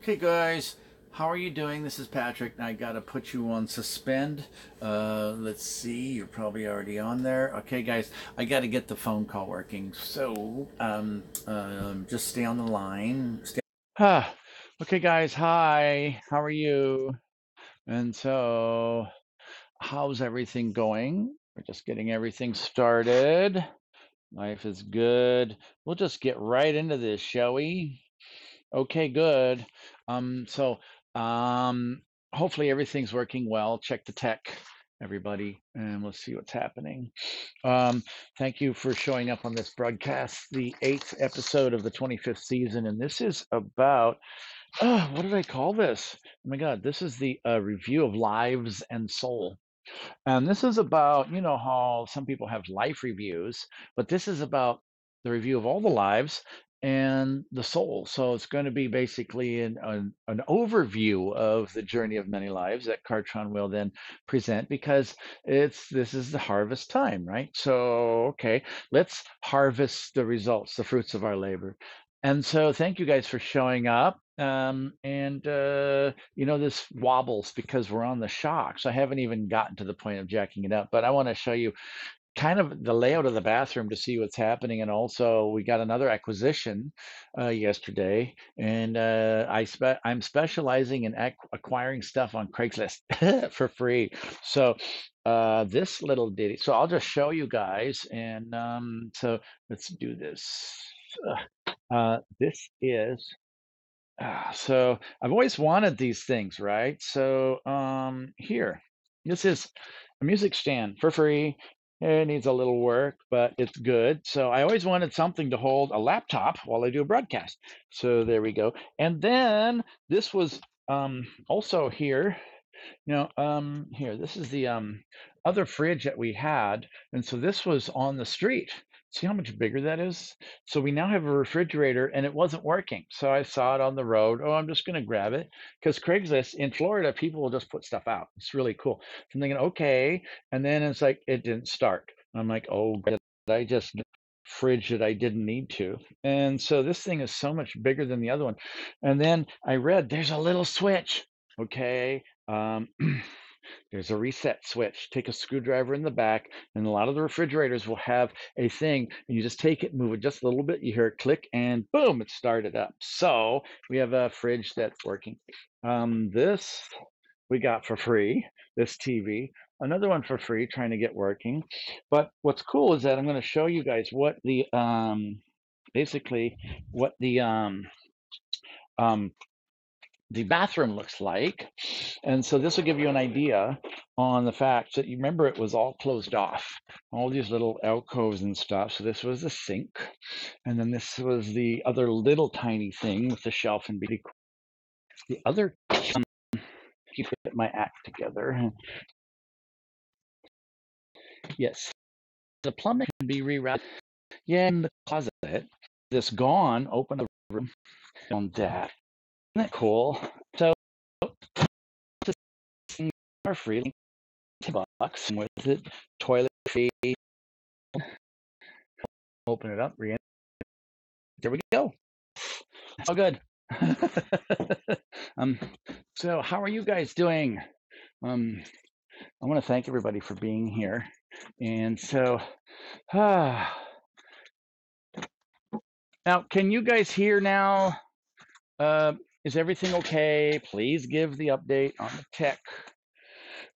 Okay, guys, how are you doing? This is Patrick, and I gotta put you on suspend. Let's see, you're probably already on there. Okay, guys, I gotta get the phone call working. So, just stay on the line. Ah, okay, guys, hi, how are you? And so, how's everything going? We're just getting everything started. Life is good. We'll just get right into this, shall we? Okay, good. So um, hopefully everything's working well. Check the tech, everybody, and we'll see what's happening. Um, Thank you for showing up on this broadcast, the eighth episode of the 25th season, and this is about what did I call this? Oh my God, this is the review of Lives and Soul. And this is about, you know, how some people have life reviews, but this is about the review of all the lives and the soul. So it's going to be basically an overview of the journey of many lives that Kartron will then present because this is the harvest time, right? So, okay, let's harvest the results, the fruits of our labor. And so thank you guys for showing up. You know, this wobbles because we're on the shocks. I haven't even gotten to the point of jacking it up, but I want to show you kind of the layout of the bathroom to see what's happening. And also, we got another acquisition yesterday, and I'm specializing in acquiring stuff on Craigslist for free. So this little ditty. So I'll just show you guys, and so let's do this. This is so I've always wanted these things, right? So here, this is a music stand for free. It needs a little work, but it's good. So I always wanted something to hold a laptop while I do a broadcast. So there we go. And then this was also here. Here, this is the other fridge that we had. And so this was on the street. See how much bigger that is? So we now have a refrigerator and it wasn't working. So I saw it on the road. Oh, I'm just going to grab it because Craigslist in Florida, people will just put stuff out. It's really cool. So I'm thinking, okay. And then it's like, it didn't start. I'm like, oh, did I just get a fridge that I didn't need to? And so this thing is so much bigger than the other one. And then I read there's a little switch. Okay. There's a reset switch. Take a screwdriver in the back, and a lot of the refrigerators will have a thing, and you just take it, move it just a little bit, you hear it click, and boom, it started up. So we have a fridge that's working. This we got for free, this TV. Another one for free, trying to get working. But what's cool is that I'm going to show you guys what the basically what um, the bathroom looks like. And so this will give you an idea on the fact that you remember it was all closed off, all these little alcoves and stuff. So this was the sink. And then this was the other little tiny thing with the shelf and the other keep my act together. Yes. The plumbing can be rerouted. Yeah, in the closet. This gone, open the room on that. Isn't that cool? So are free bucks with it, toilet fee, open it up, there we go. It's all good. um, so how are you guys doing? I want to thank everybody for being here. And so, now can you guys hear now? Is everything okay? Please give the update on the tech.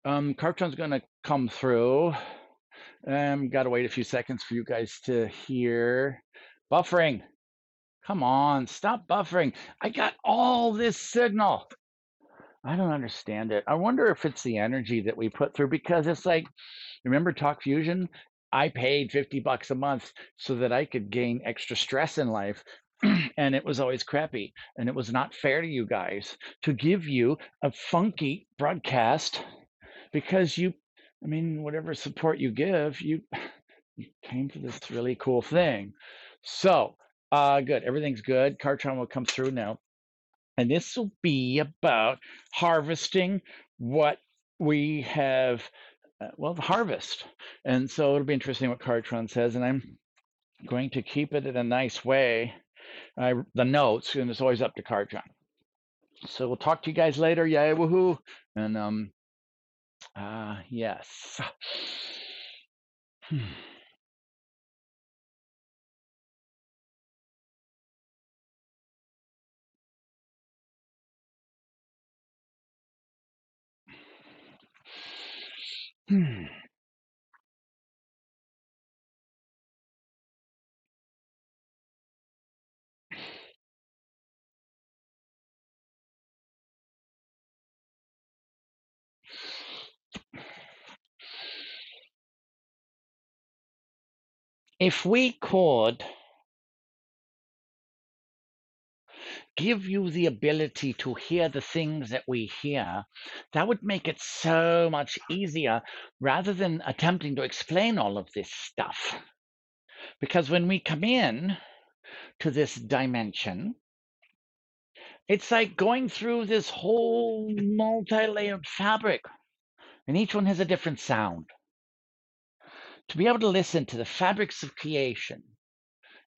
Kartron's going to come through. Got to wait a few seconds for you guys to hear. Buffering. Come on, stop buffering. I got all this signal. I don't understand it. I wonder if it's the energy that we put through because it's like, remember Talk Fusion? I paid 50 bucks a month so that I could gain extra stress in life. And it was always crappy. And it was not fair to you guys to give you a funky broadcast because whatever support you give, you came to this really cool thing. So, good. Everything's good. Kartron will come through now. And this will be about harvesting what we have, the harvest. And so it'll be interesting what Kartron says. And I'm going to keep it in a nice way. The notes, and it's always up to Kartron. So we'll talk to you guys later. Yay, woohoo! And yes. If we could give you the ability to hear the things that we hear, that would make it so much easier rather than attempting to explain all of this stuff. Because when we come in to this dimension, it's like going through this whole multi-layered fabric, and each one has a different sound. To be able to listen to the fabrics of creation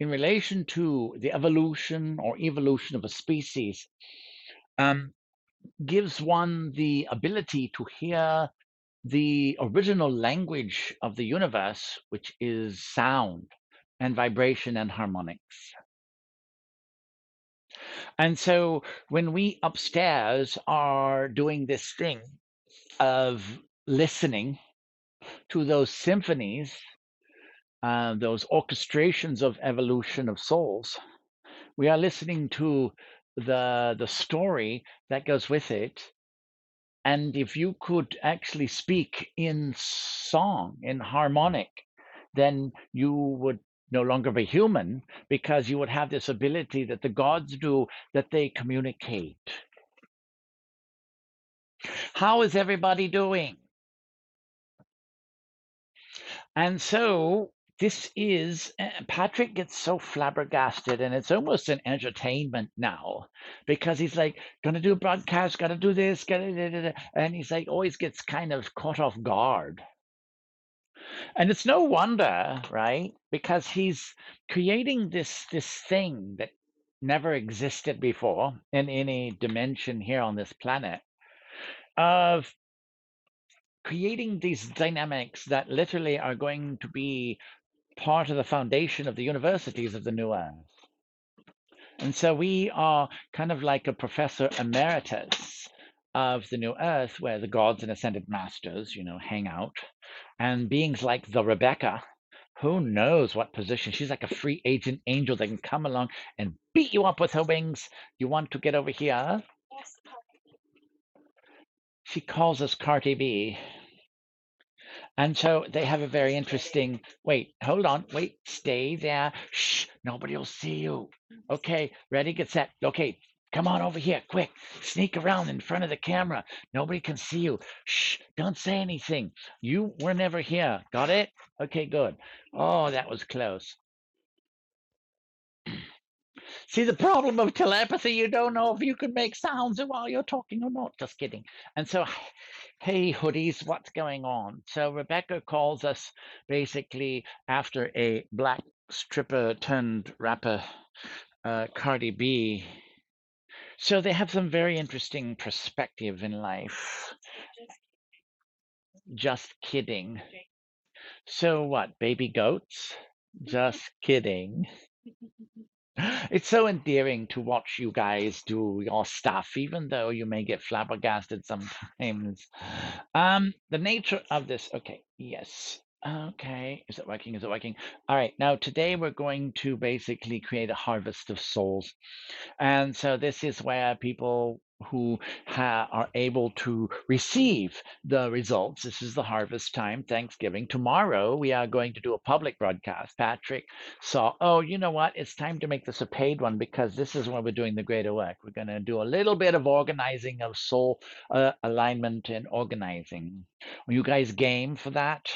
in relation to the evolution or evolution of a species um, gives one the ability to hear the original language of the universe, which is sound and vibration and harmonics. And so when we upstairs are doing this thing of listening to those symphonies, those orchestrations of evolution of souls, we are listening to the story that goes with it. And if you could actually speak in song, in harmonic, then you would no longer be human because you would have this ability that the gods do, that they communicate. How is everybody doing? And so this is, Patrick gets so flabbergasted, and it's almost an entertainment now because he's like, gonna do a broadcast, gotta do this, gotta, and he's like, always gets kind of caught off guard. And it's no wonder, right? Because he's creating this thing that never existed before in any dimension here on this planet of creating these dynamics that literally are going to be part of the foundation of the universities of the new earth. And so we are kind of like a professor emeritus of the new earth, where the gods and ascended masters, hang out. And beings like the Rebecca, who knows what position? She's like a free agent angel that can come along and beat you up with her wings. You want to get over here? She calls us Cardi B. And so they have a very interesting. Wait, hold on. Wait, stay there. Shh, nobody will see you. Okay, ready, get set. Okay, come on over here, quick. Sneak around in front of the camera. Nobody can see you. Shh, don't say anything. You were never here. Got it? Okay, good. Oh, that was close. See, the problem of telepathy, you don't know if you can make sounds while you're talking or not. Just kidding. And so, hey, hoodies, what's going on? So, Rebecca calls us basically after a black stripper turned rapper, Cardi B. So, they have some very interesting perspective in life. Just kidding. So, what, baby goats? Just kidding. It's so endearing to watch you guys do your stuff, even though you may get flabbergasted sometimes. The nature of this. Okay, yes. Okay, is it working? Is it working? All right, now today we're going to basically create a harvest of souls. And so this is where people who are able to receive the results. This is the harvest time, Thanksgiving. Tomorrow we are going to do a public broadcast. Patrick saw, oh, you know what? It's time to make this a paid one because this is when we're doing the greater work. We're going to do a little bit of organizing of soul alignment and organizing. Are you guys game for that?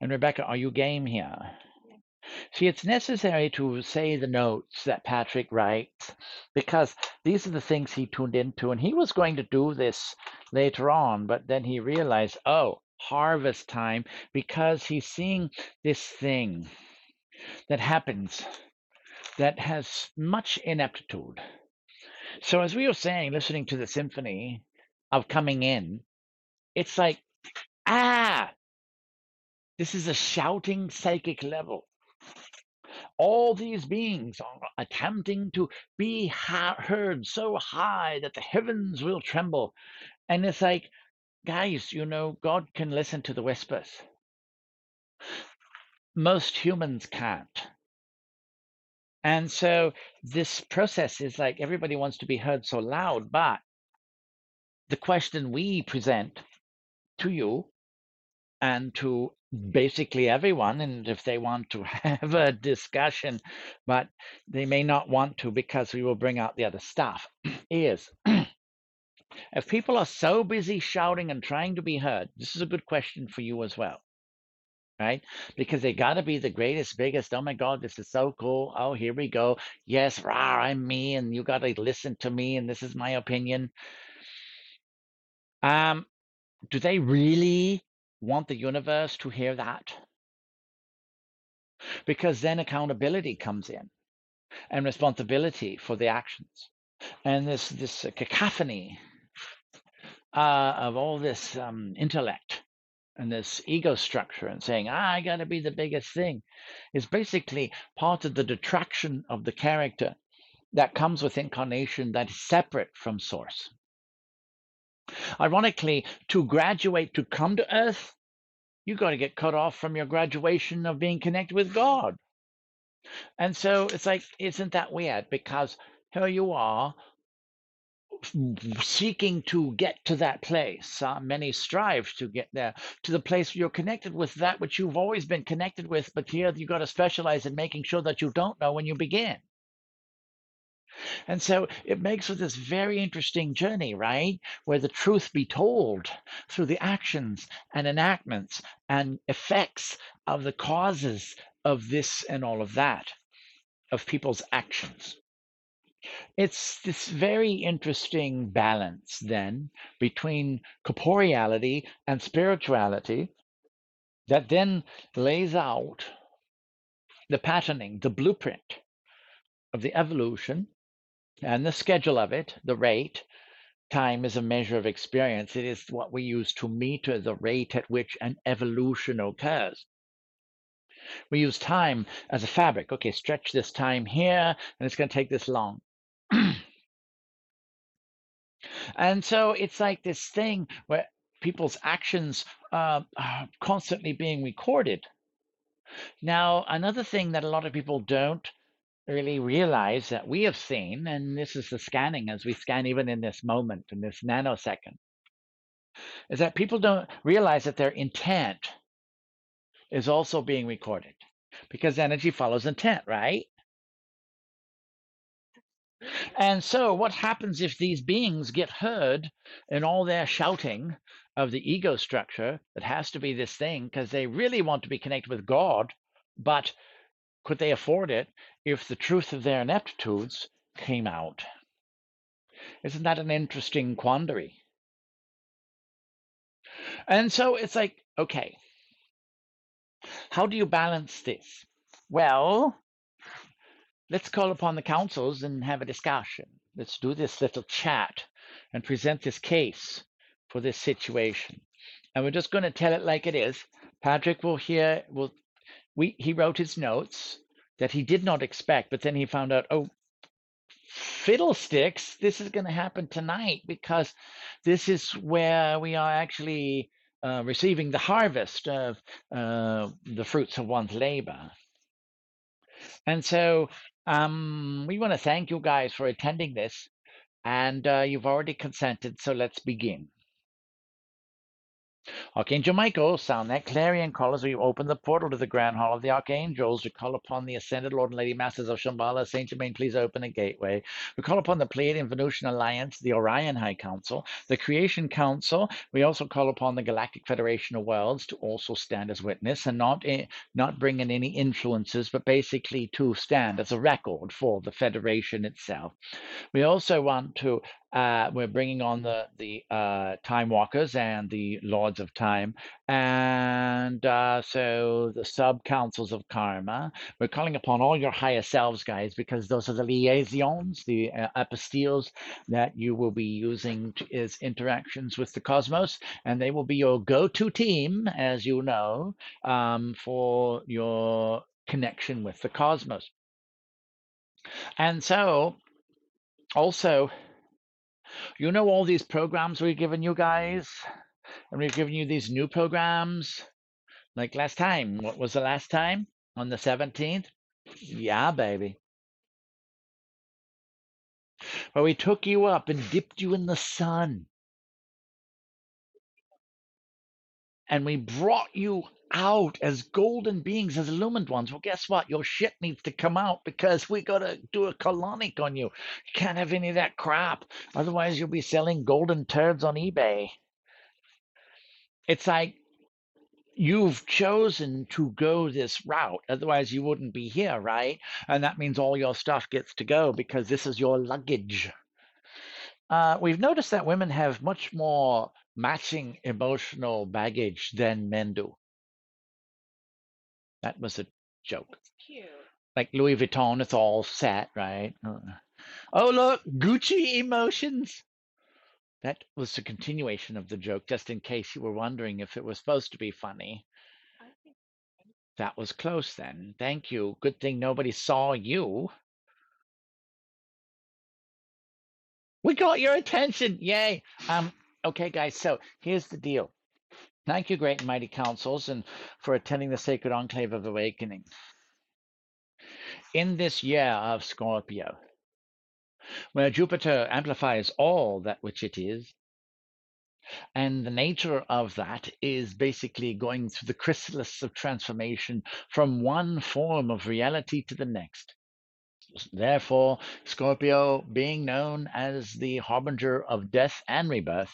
And Rebecca, are you game here? See, it's necessary to say the notes that Patrick writes because these are the things he tuned into, and he was going to do this later on, but then he realized, oh, harvest time, because he's seeing this thing that happens that has much ineptitude. So as we were saying, listening to the symphony of coming in, it's like, ah, this is a shouting psychic level. All these beings are attempting to be heard so high that the heavens will tremble. And it's like, guys, God can listen to the whispers. Most humans can't. And so this process is like everybody wants to be heard so loud, but the question we present to you and to basically everyone, and if they want to have a discussion, but they may not want to because we will bring out the other stuff, is if people are so busy shouting and trying to be heard, this is a good question for you as well, right? Because they got to be the greatest, biggest. Oh my God, this is so cool. Oh, here we go. Yes, rah, I'm me, and you got to listen to me, and this is my opinion. Do they really want the universe to hear that? Because then accountability comes in and responsibility for the actions. And this cacophony of all this intellect and this ego structure and saying, I got to be the biggest thing is basically part of the detraction of the character that comes with incarnation that is separate from source. Ironically, to graduate to come to earth, you got to get cut off from your graduation of being connected with God. And so it's like, isn't that weird? Because here you are seeking to get to that place. Many strive to get there, to the place where you're connected with that which you've always been connected with, but here you've got to specialize in making sure that you don't know when you begin. And so it makes for this very interesting journey, right? Where the truth be told through the actions and enactments and effects of the causes of this and all of that, of people's actions. It's this very interesting balance then between corporeality and spirituality that then lays out the patterning, the blueprint of the evolution and the schedule of it, the rate. Time is a measure of experience. It is what we use to meter the rate at which an evolution occurs. We use time as a fabric. Okay, stretch this time here, and it's going to take this long. And so it's like this thing where people's actions are constantly being recorded. Now, another thing that a lot of people don't really realize that we have seen, and this is the scanning as we scan even in this moment, in this nanosecond, is that people don't realize that their intent is also being recorded because energy follows intent, right? And so, what happens if these beings get heard in all their shouting of the ego structure that has to be this thing because they really want to be connected with God, but could they afford it if the truth of their ineptitudes came out? Isn't that an interesting quandary? And so it's like, okay, how do you balance this? Well, let's call upon the councils and have a discussion. Let's do this little chat and present this case for this situation. And we're just going to tell it like it is. Patrick will hear, he wrote his notes that he did not expect, but then he found out, oh, fiddlesticks, this is going to happen tonight because this is where we are actually receiving the harvest of the fruits of one's labor. And so we want to thank you guys for attending this, and you've already consented, so let's begin. Archangel Michael, sound that clarion call as we open the portal to the Grand Hall of the Archangels. We call upon the Ascended Lord and Lady Masters of Shambhala. Saint Germain, please open a gateway. We call upon the Pleiadian Venusian Alliance, the Orion High Council, the Creation Council. We also call upon the Galactic Federation of Worlds to also stand as witness and not bring in any influences, but basically to stand as a record for the Federation itself. We also want to We're bringing on the Time Walkers and the Lords of Time, and so the sub councils of karma. We're calling upon all your higher selves, guys, because those are the liaisons, the apostilles that you will be using as interactions with the cosmos, and they will be your go-to team, as you know, for your connection with the cosmos. And so, also, you know all these programs we've given you guys, and we've given you these new programs. Like last time, what was the last time? On the 17th? Yeah, baby. Well, we took you up and dipped you in the sun, and we brought you out as golden beings, as illumined ones. Well, guess what? Your shit needs to come out because we gotta do a colonic on you. You can't have any of that crap. Otherwise, you'll be selling golden turds on eBay. It's like you've chosen to go this route. Otherwise, you wouldn't be here, right? And that means all your stuff gets to go because this is your luggage. We've noticed that women have much more matching emotional baggage than men do. That was a joke. Like Louis Vuitton, it's all set, right? Oh, look, Gucci emotions. That was a continuation of the joke, just in case you were wondering if it was supposed to be funny. That was close then. Thank you. Good thing nobody saw you. We got your attention. Yay. Okay, guys, so here's the deal. Thank you, great and mighty councils, and for attending the Sacred Enclave of Awakening. In this year of Scorpio, where Jupiter amplifies all that which it is, and the nature of that is basically going through the chrysalis of transformation from one form of reality to the next. Therefore, Scorpio, being known as the harbinger of death and rebirth,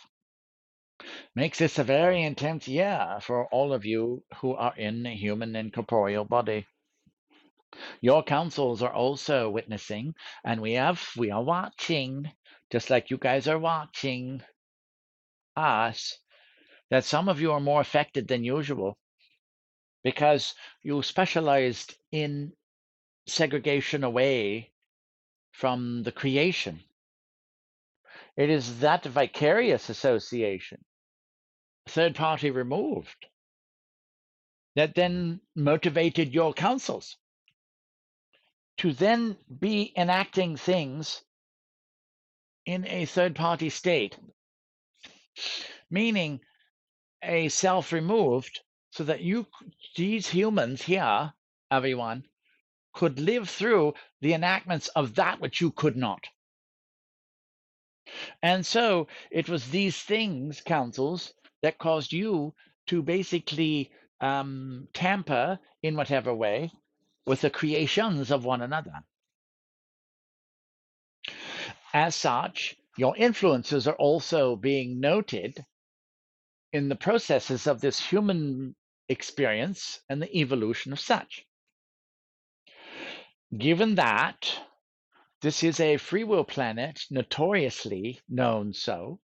makes this a very intense year for all of you who are in a human and corporeal body. Your councils are also witnessing, and we are watching, just like you guys are watching us, that some of you are more affected than usual because you specialized in segregation away from the creation. It is that vicarious association, third party removed, that then motivated your councils to then be enacting things in a third party state, meaning a self removed, so that these humans here, everyone, could live through the enactments of that which you could not. And so it was these things, councils, that caused you to basically tamper in whatever way with the creations of one another. As such, your influences are also being noted in the processes of this human experience and the evolution of such. Given that this is a free will planet, notoriously known so,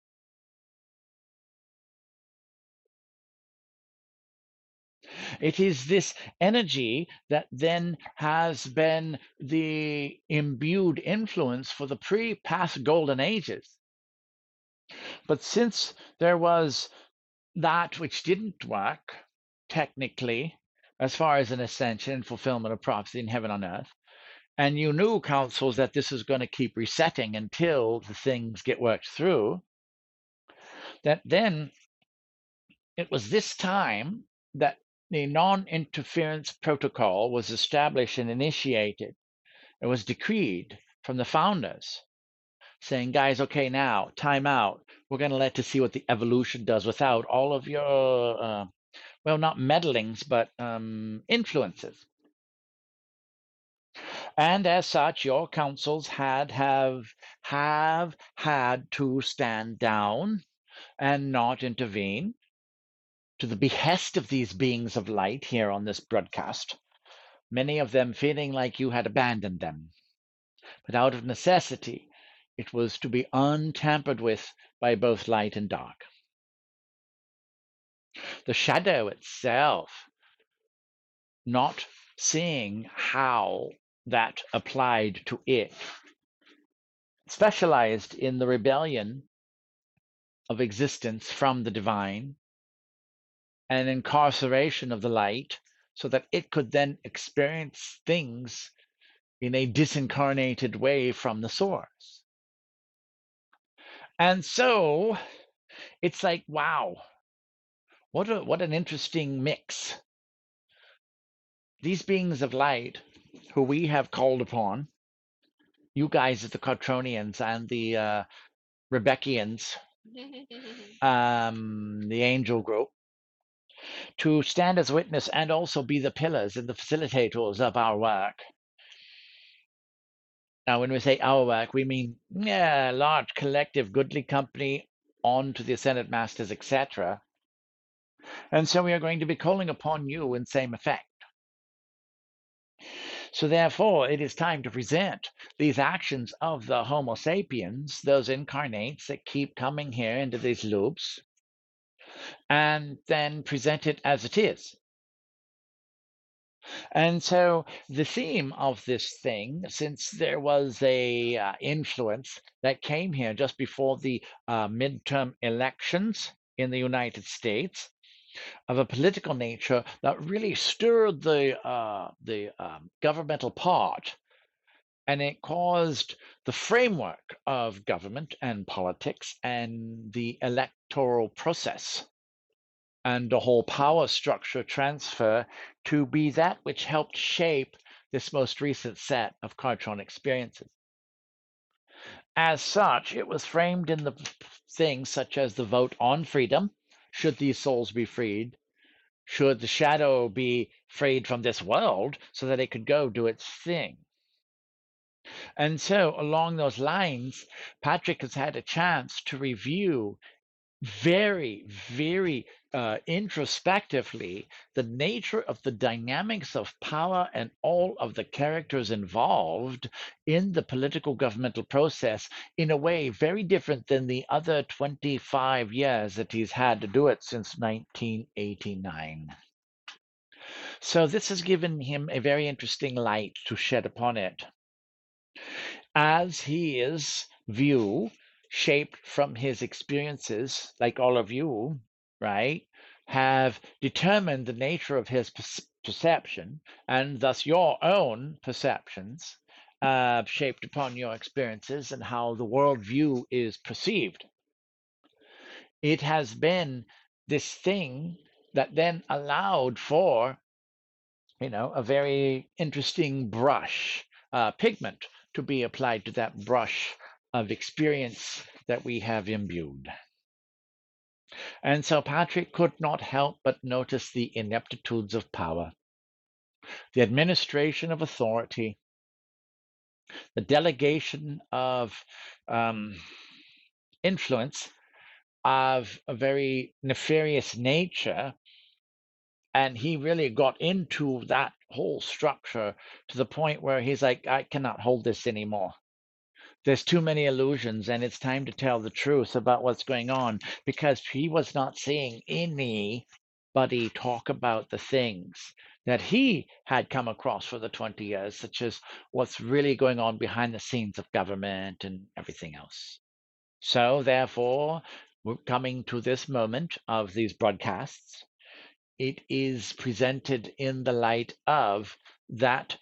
it is this energy that then has been the imbued influence for the pre-past golden ages. But since there was that which didn't work, technically, as far as an ascension and fulfillment of prophecy in heaven on earth, and you knew, councils, that this is going to keep resetting until the things get worked through, that then it was this time that the non-interference protocol was established and initiated. It was decreed from the founders saying, guys, okay, now, time out. We're going to let to see what the evolution does without all of your, well, not meddlings, but influences. And as such, your councils have had to stand down and not intervene to the behest of these beings of light here on this broadcast, many of them feeling like you had abandoned them. But out of necessity, It was to be untampered with by both light and dark. The shadow itself, not seeing how that applied to it, specialized in the rebellion of existence from the divine and incarceration of the light so that it could then experience things in a disincarnated way from the source. And so it's like, wow, what an interesting mix. These beings of light who we have called upon, you guys as the Kartronians and the Rebeckians, the angel group, to stand as witness and also be the pillars and the facilitators of our work. Now, when we say our work, we mean large collective goodly company on to the ascended masters, etc. And so we are going to be calling upon you in same effect. So therefore, it is time to present these actions of the Homo sapiens, those incarnates that keep coming here into these loops, and then present it as it is. And so the theme of this thing, since there was a influence that came here just before the midterm elections in the United States, of a political nature that really stirred the governmental part, and it caused the framework of government and politics and the electoral process and the whole power structure transfer to be that which helped shape this most recent set of Kartron experiences. As such, it was framed in the things such as the vote on freedom. Should these souls be freed? Should the shadow be freed from this world so that it could go do its thing? And so, along those lines, Patrick has had a chance to review very, very introspectively the nature of the dynamics of power and all of the characters involved in the political governmental process in a way very different than the other 25 years that he's had to do it since 1989. So this has given him a very interesting light to shed upon it. As his view, shaped from his experiences, like all of you, right, have determined the nature of his perception, and thus your own perceptions, shaped upon your experiences and how the worldview is perceived. It has been this thing that then allowed for a very interesting brush, pigment to be applied to that brush of experience that we have imbued. And so Patrick could not help but notice the ineptitudes of power, the administration of authority, the delegation of influence of a very nefarious nature. And he really got into that whole structure to the point where he's like, I cannot hold this anymore. There's too many illusions, and it's time to tell the truth about what's going on, because he was not seeing anybody talk about the things that he had come across for the 20 years, such as what's really going on behind the scenes of government and everything else. So therefore, we're coming to this moment of these broadcasts. It is presented in the light of that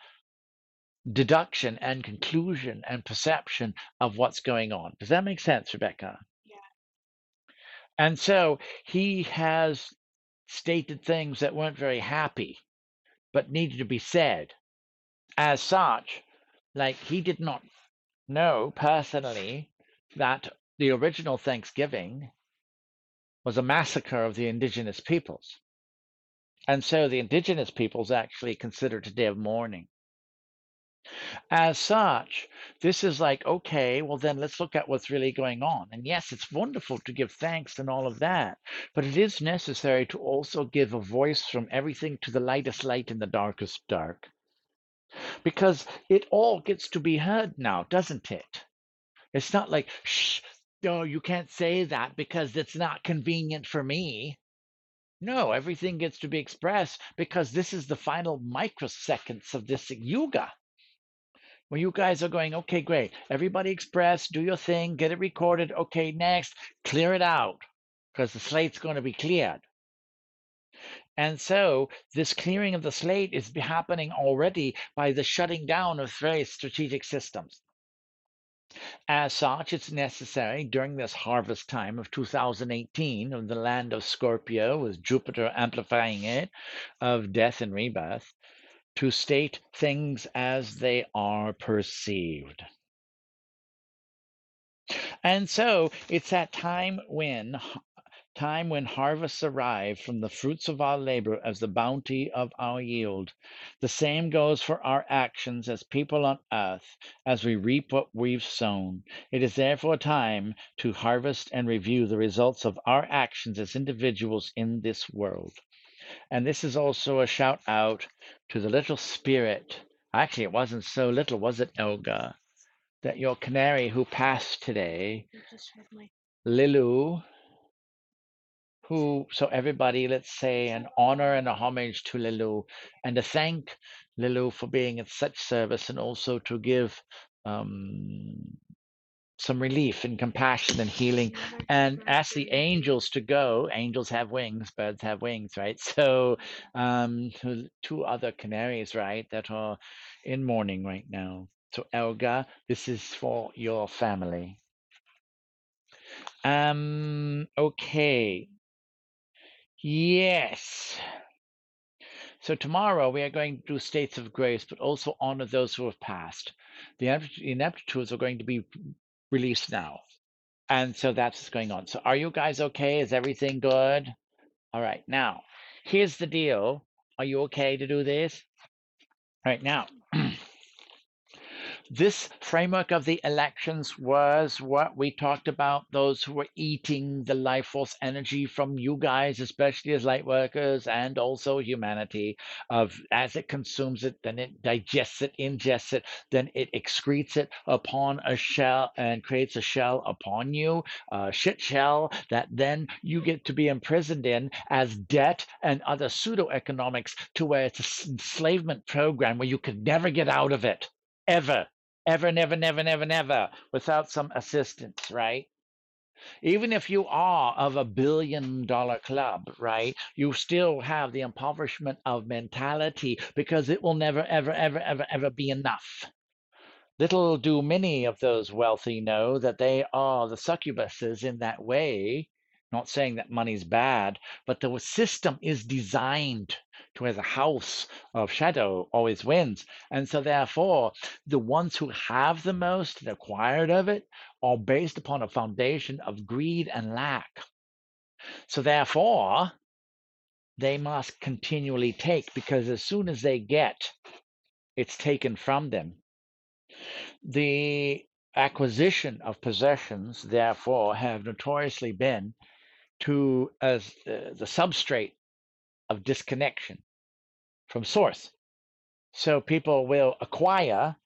deduction and conclusion and perception of what's going on. Does that make sense, Rebecca? And so he has stated things that weren't very happy, but needed to be said. As such, like he did not know personally that the original Thanksgiving was a massacre of the indigenous peoples. And so the indigenous peoples actually considered a day of mourning. As such, this is like, okay, well, then let's look at what's really going on. And yes, it's wonderful to give thanks and all of that, but it is necessary to also give a voice from everything to the lightest light in the darkest dark. Because it all gets to be heard now, doesn't it? It's not like, shh, no, you can't say that because it's not convenient for me. No, everything gets to be expressed because this is the final microseconds of this yuga where you guys are going, okay, great. Everybody express, do your thing, get it recorded. Okay, next, clear it out because the slate's going to be cleared. And so this clearing of the slate is happening already by the shutting down of various strategic systems. As such, it's necessary during this harvest time of 2018 of the land of Scorpio, with Jupiter amplifying it, of death and rebirth, to state things as they are perceived. And so it's that time when harvests arrive from the fruits of our labor as the bounty of our yield. The same goes for our actions as people on earth, as we reap what we've sown. It is therefore time to harvest and review the results of our actions as individuals in this world. And this is also a shout out to the little spirit. Actually, it wasn't so little, was it, Elga? That your canary who passed today, Lilu, so everybody, let's say an honor and a homage to Lilu, and to thank Lilu for being in such service, and also to give some relief and compassion and healing, and ask the angels to go. Angels have wings, birds have wings, right? So two other canaries, right, that are in mourning right now. So Elga, this is for your family. Okay. Yes. So tomorrow we are going to do states of grace, but also honor those who have passed. The ineptitudes are going to be released now. And so that's what's going on. So are you guys okay? Is everything good? All right. Now, here's the deal. Are you okay to do this? All right. Now, this framework of the elections was what we talked about, those who were eating the life force energy from you guys, especially as light workers, and also humanity, of as it consumes it, then it digests it, ingests it, then it excretes it upon a shell and creates a shell upon you, a shit shell that then you get to be imprisoned in as debt and other pseudo economics, to where it's a enslavement program where you could never get out of it, ever. Ever, never, never, never, never, without some assistance, right? Even if you are of $1 billion club, right, you still have the impoverishment of mentality, because it will never, ever, ever, ever, ever be enough. Little do many of those wealthy know that they are the succubuses in that way. Not saying that money's bad, but the system is designed to where the house of shadow always wins. And so, therefore, the ones who have the most and acquired of it are based upon a foundation of greed and lack. So, therefore, they must continually take, because as soon as they get, it's taken from them. The acquisition of possessions, therefore, have notoriously been to as the substrate of disconnection from source. So people will acquire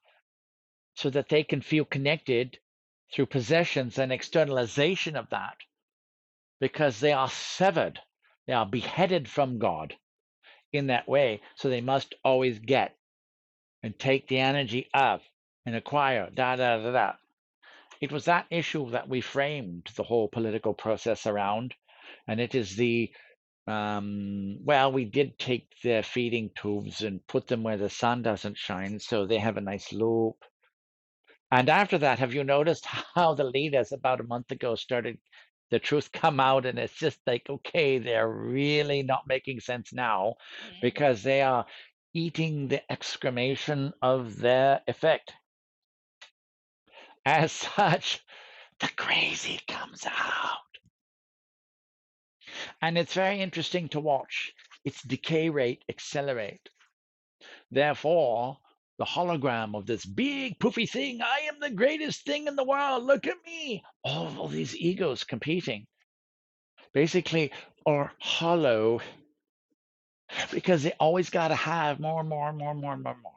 so that they can feel connected through possessions and externalization of that, because they are severed, they are beheaded from God in that way. So they must always get and take the energy of and acquire, da da da da. It was that issue that we framed the whole political process around. And it is well, we did take their feeding tubes and put them where the sun doesn't shine, so they have a nice loop. And after that, have you noticed how the leaders about a month ago started the truth come out? And it's just like, okay, they're really not making sense now, because they are eating the excremation of their effect. As such, the crazy comes out. And it's very interesting to watch its decay rate accelerate. Therefore, the hologram of this big poofy thing, I am the greatest thing in the world, look at me, all of these egos competing, basically are hollow, because they always got to have more, more, more, more, more, more.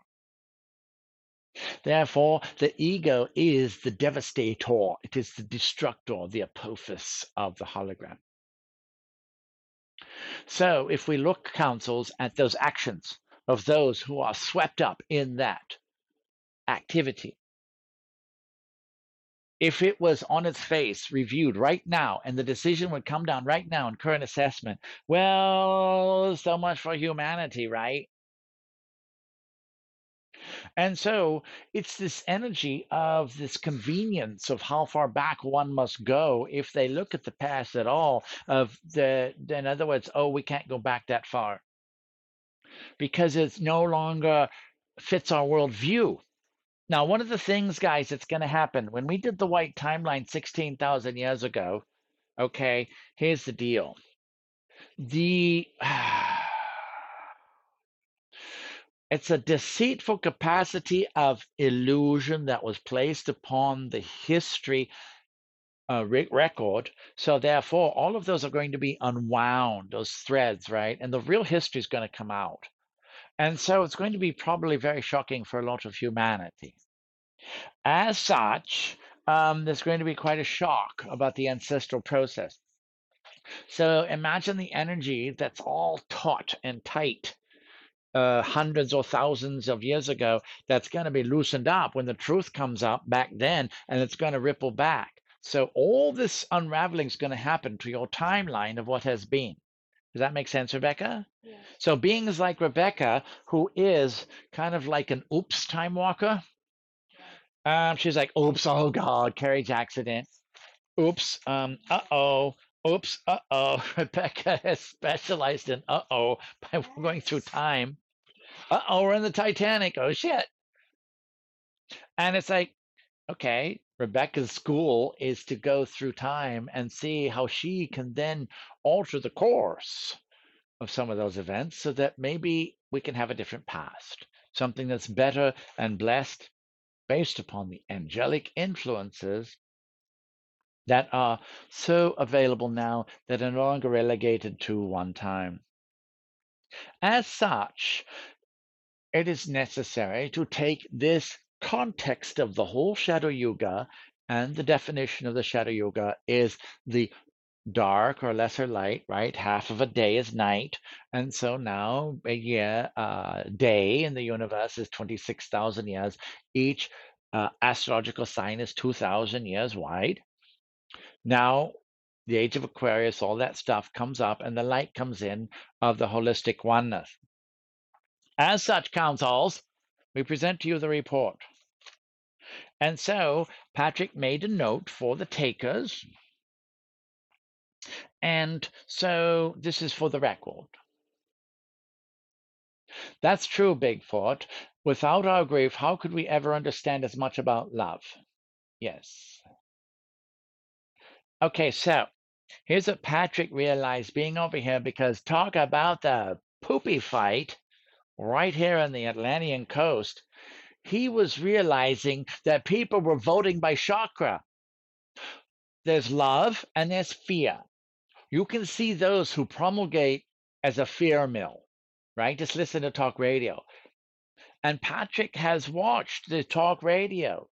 Therefore, the ego is the devastator. It is the destructor, the apophis of the hologram. So if we look, councils, at those actions of those who are swept up in that activity, if it was on its face reviewed right now and the decision would come down right now in current assessment, well, so much for humanity, right? And so it's this energy of this convenience of how far back one must go if they look at the past at all, of in other words, oh, we can't go back that far because it's no longer fits our worldview. Now, one of the things, guys, that's going to happen when we did the white timeline 16,000 years ago, okay, here's the deal. The It's a deceitful capacity of illusion that was placed upon the history record. So therefore, all of those are going to be unwound, those threads, right? And the real history is going to come out. And so it's going to be probably very shocking for a lot of humanity. As such, there's going to be quite a shock about the ancestral process. So imagine the energy that's all taut and tight hundreds or thousands of years ago that's going to be loosened up when the truth comes up back then, and it's going to ripple back. So all this unraveling is going to happen to your timeline of what has been. Does that make sense, Rebecca? Yeah. So beings like Rebecca, who is kind of like an oops time walker, she's like, oops, oh God, carriage accident. Oops, uh-oh. Oops, uh-oh. Rebecca has specialized in uh-oh by going through time. Uh-oh, we're in the Titanic. Oh shit. And it's like, okay, Rebecca's school is to go through time and see how she can then alter the course of some of those events so that maybe we can have a different past, something that's better and blessed based upon the angelic influences that are so available now that are no longer relegated to one time. As such, it is necessary to take this context of the whole Shadow Yuga, and the definition of the Shadow Yuga is the dark or lesser light, right? Half of a day is night. And so now a year, day in the universe is 26,000 years. Each astrological sign is 2,000 years wide. Now, the age of Aquarius, all that stuff comes up, and the light comes in of the holistic oneness. As such, councils, we present to you the report. And so Patrick made a note for the takers. And so this is for the record. That's true, Bigfoot. Without our grief, how could we ever understand as much about love? Yes. Okay, so here's what Patrick realized being over here, because talk about the poopy fight right here on the Atlantean coast. He was realizing that people were voting by chakra. There's love and there's fear. You can see those who promulgate as a fear mill, right? Just listen to talk radio. And Patrick has watched the talk radio.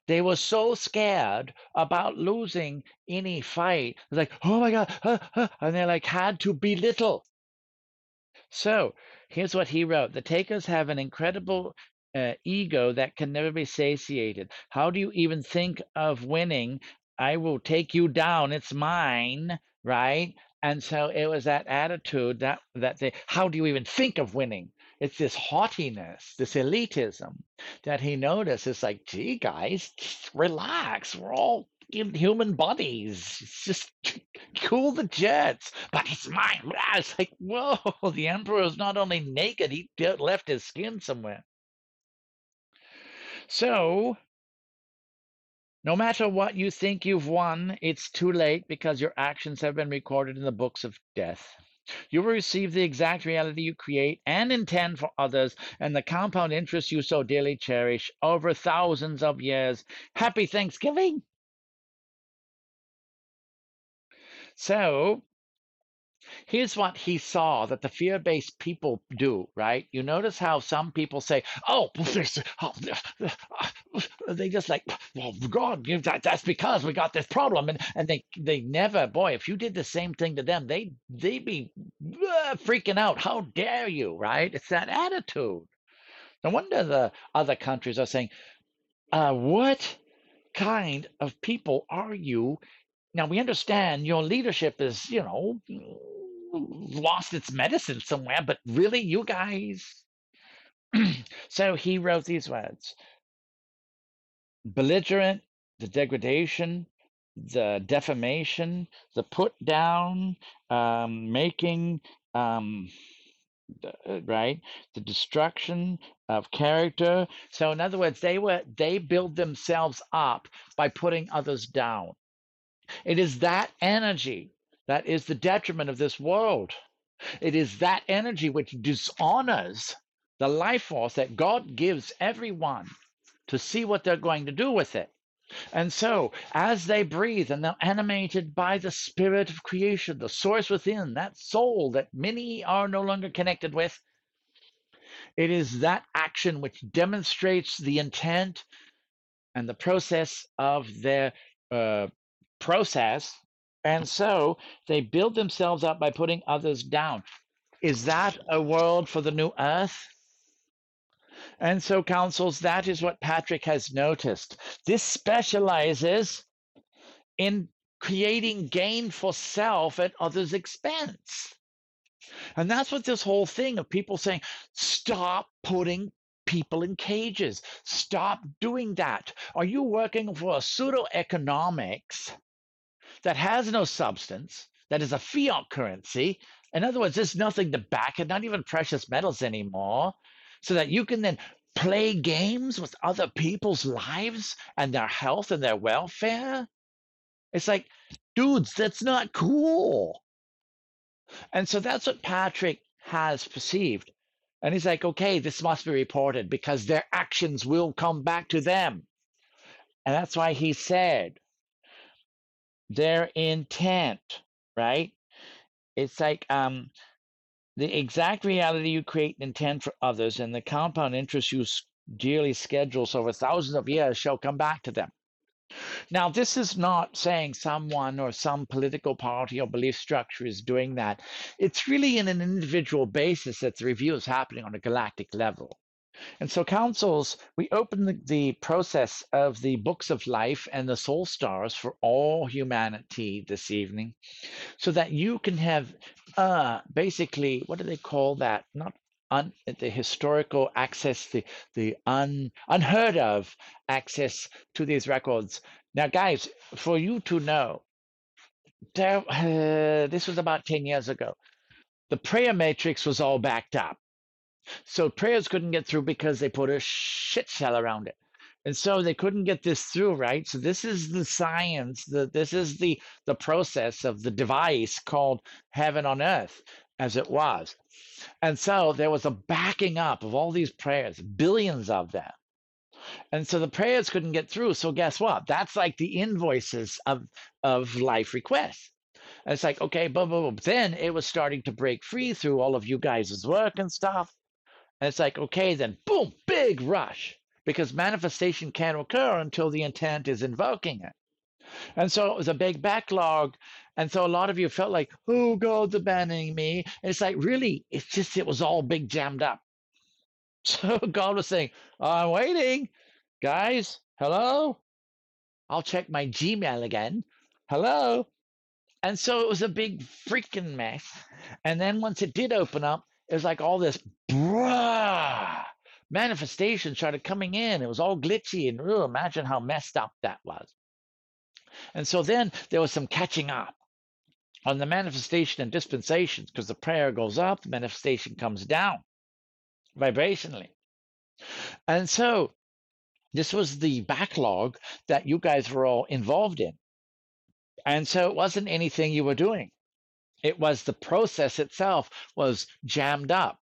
They were so scared about losing any fight. Like, oh my God, and they like had to belittle. So here's what he wrote. The takers have an incredible ego that can never be satiated. How do you even think of winning? I will take you down. It's mine, right? And so it was that attitude that they, how do you even think of winning? It's this haughtiness, this elitism that he noticed. It's like, gee, guys, just relax. We're all in human bodies. It's just cool the jets, but it's mine. It's like, whoa, the emperor is not only naked, he left his skin somewhere. So, no matter what you think you've won, it's too late because your actions have been recorded in the books of death. You will receive the exact reality you create and intend for others, and the compound interest you so dearly cherish over thousands of years. Happy Thanksgiving! So, Here's what he saw that the fear-based people do, right? You notice how some people say, "Oh, this, oh, they just like, well, God, that's because we got this problem," and they never, boy, if you did the same thing to them, they'd be freaking out. How dare you, right? It's that attitude. No wonder the other countries are saying, "What kind of people are you?" Now we understand your leadership is, lost its medicine somewhere, but really, you guys. So he wrote these words: belligerent, the degradation, the defamation, the put down, making, um, right, the destruction of character. So in other words, they build themselves up by putting others down. It is that energy that is the detriment of this world. It is that energy which dishonors the life force that God gives everyone to see what they're going to do with it. And so, as they breathe and they're animated by the spirit of creation, the source within, that soul that many are no longer connected with, it is that action which demonstrates the intent and the process of their uh, process. And so they build themselves up by putting others down. Is that a world for the new earth? And so, councils, that is what Patrick has noticed. This specializes in creating gain for self at others' expense. And that's what this whole thing of people saying, stop putting people in cages. Stop doing that. Are you working for a pseudo economics that has no substance, that is a fiat currency? In other words, there's nothing to back it, not even precious metals anymore, so that you can then play games with other people's lives and their health and their welfare? It's like, dudes, that's not cool. And so that's what Patrick has perceived. And he's like, okay, this must be reported because their actions will come back to them. And that's why he said their intent, right? It's like the exact reality you create and intend for others, and the compound interest you dearly schedules over thousands of years shall come back to them. Now, this is not saying someone or some political party or belief structure is doing that. It's really in an individual basis that the review is happening on a galactic level. And so, councils, we open the process of the books of life and the soul stars for all humanity this evening so that you can have basically, what do they call that? Not the historical access, the unheard of access to these records. Now, guys, for you to know, this was about 10 years ago. The prayer matrix was all backed up. So prayers couldn't get through because they put a shit shell around it. And so they couldn't get this through, right? So this is the science, this is the process of the device called heaven on earth, as it was. And so there was a backing up of all these prayers, billions of them. And so the prayers couldn't get through. So guess what? That's like the invoices of life requests. And it's like, okay, boom, boom, boom. Then it was starting to break free through all of you guys' work and stuff. And it's like, okay, then boom, big rush, because manifestation can't occur until the intent is invoking it. And so it was a big backlog. And so a lot of you felt like, oh, God's abandoning me. And it's like, really, it's just, it was all big jammed up. So God was saying, I'm waiting. Guys, hello? I'll check my Gmail again. Hello? And so it was a big freaking mess. And then once it did open up, it was like all this bruh manifestation started coming in. It was all glitchy, and imagine how messed up that was. And so then there was some catching up on the manifestation and dispensations, because the prayer goes up, the manifestation comes down vibrationally. And so this was the backlog that you guys were all involved in. And so it wasn't anything you were doing. It was the process itself was jammed up.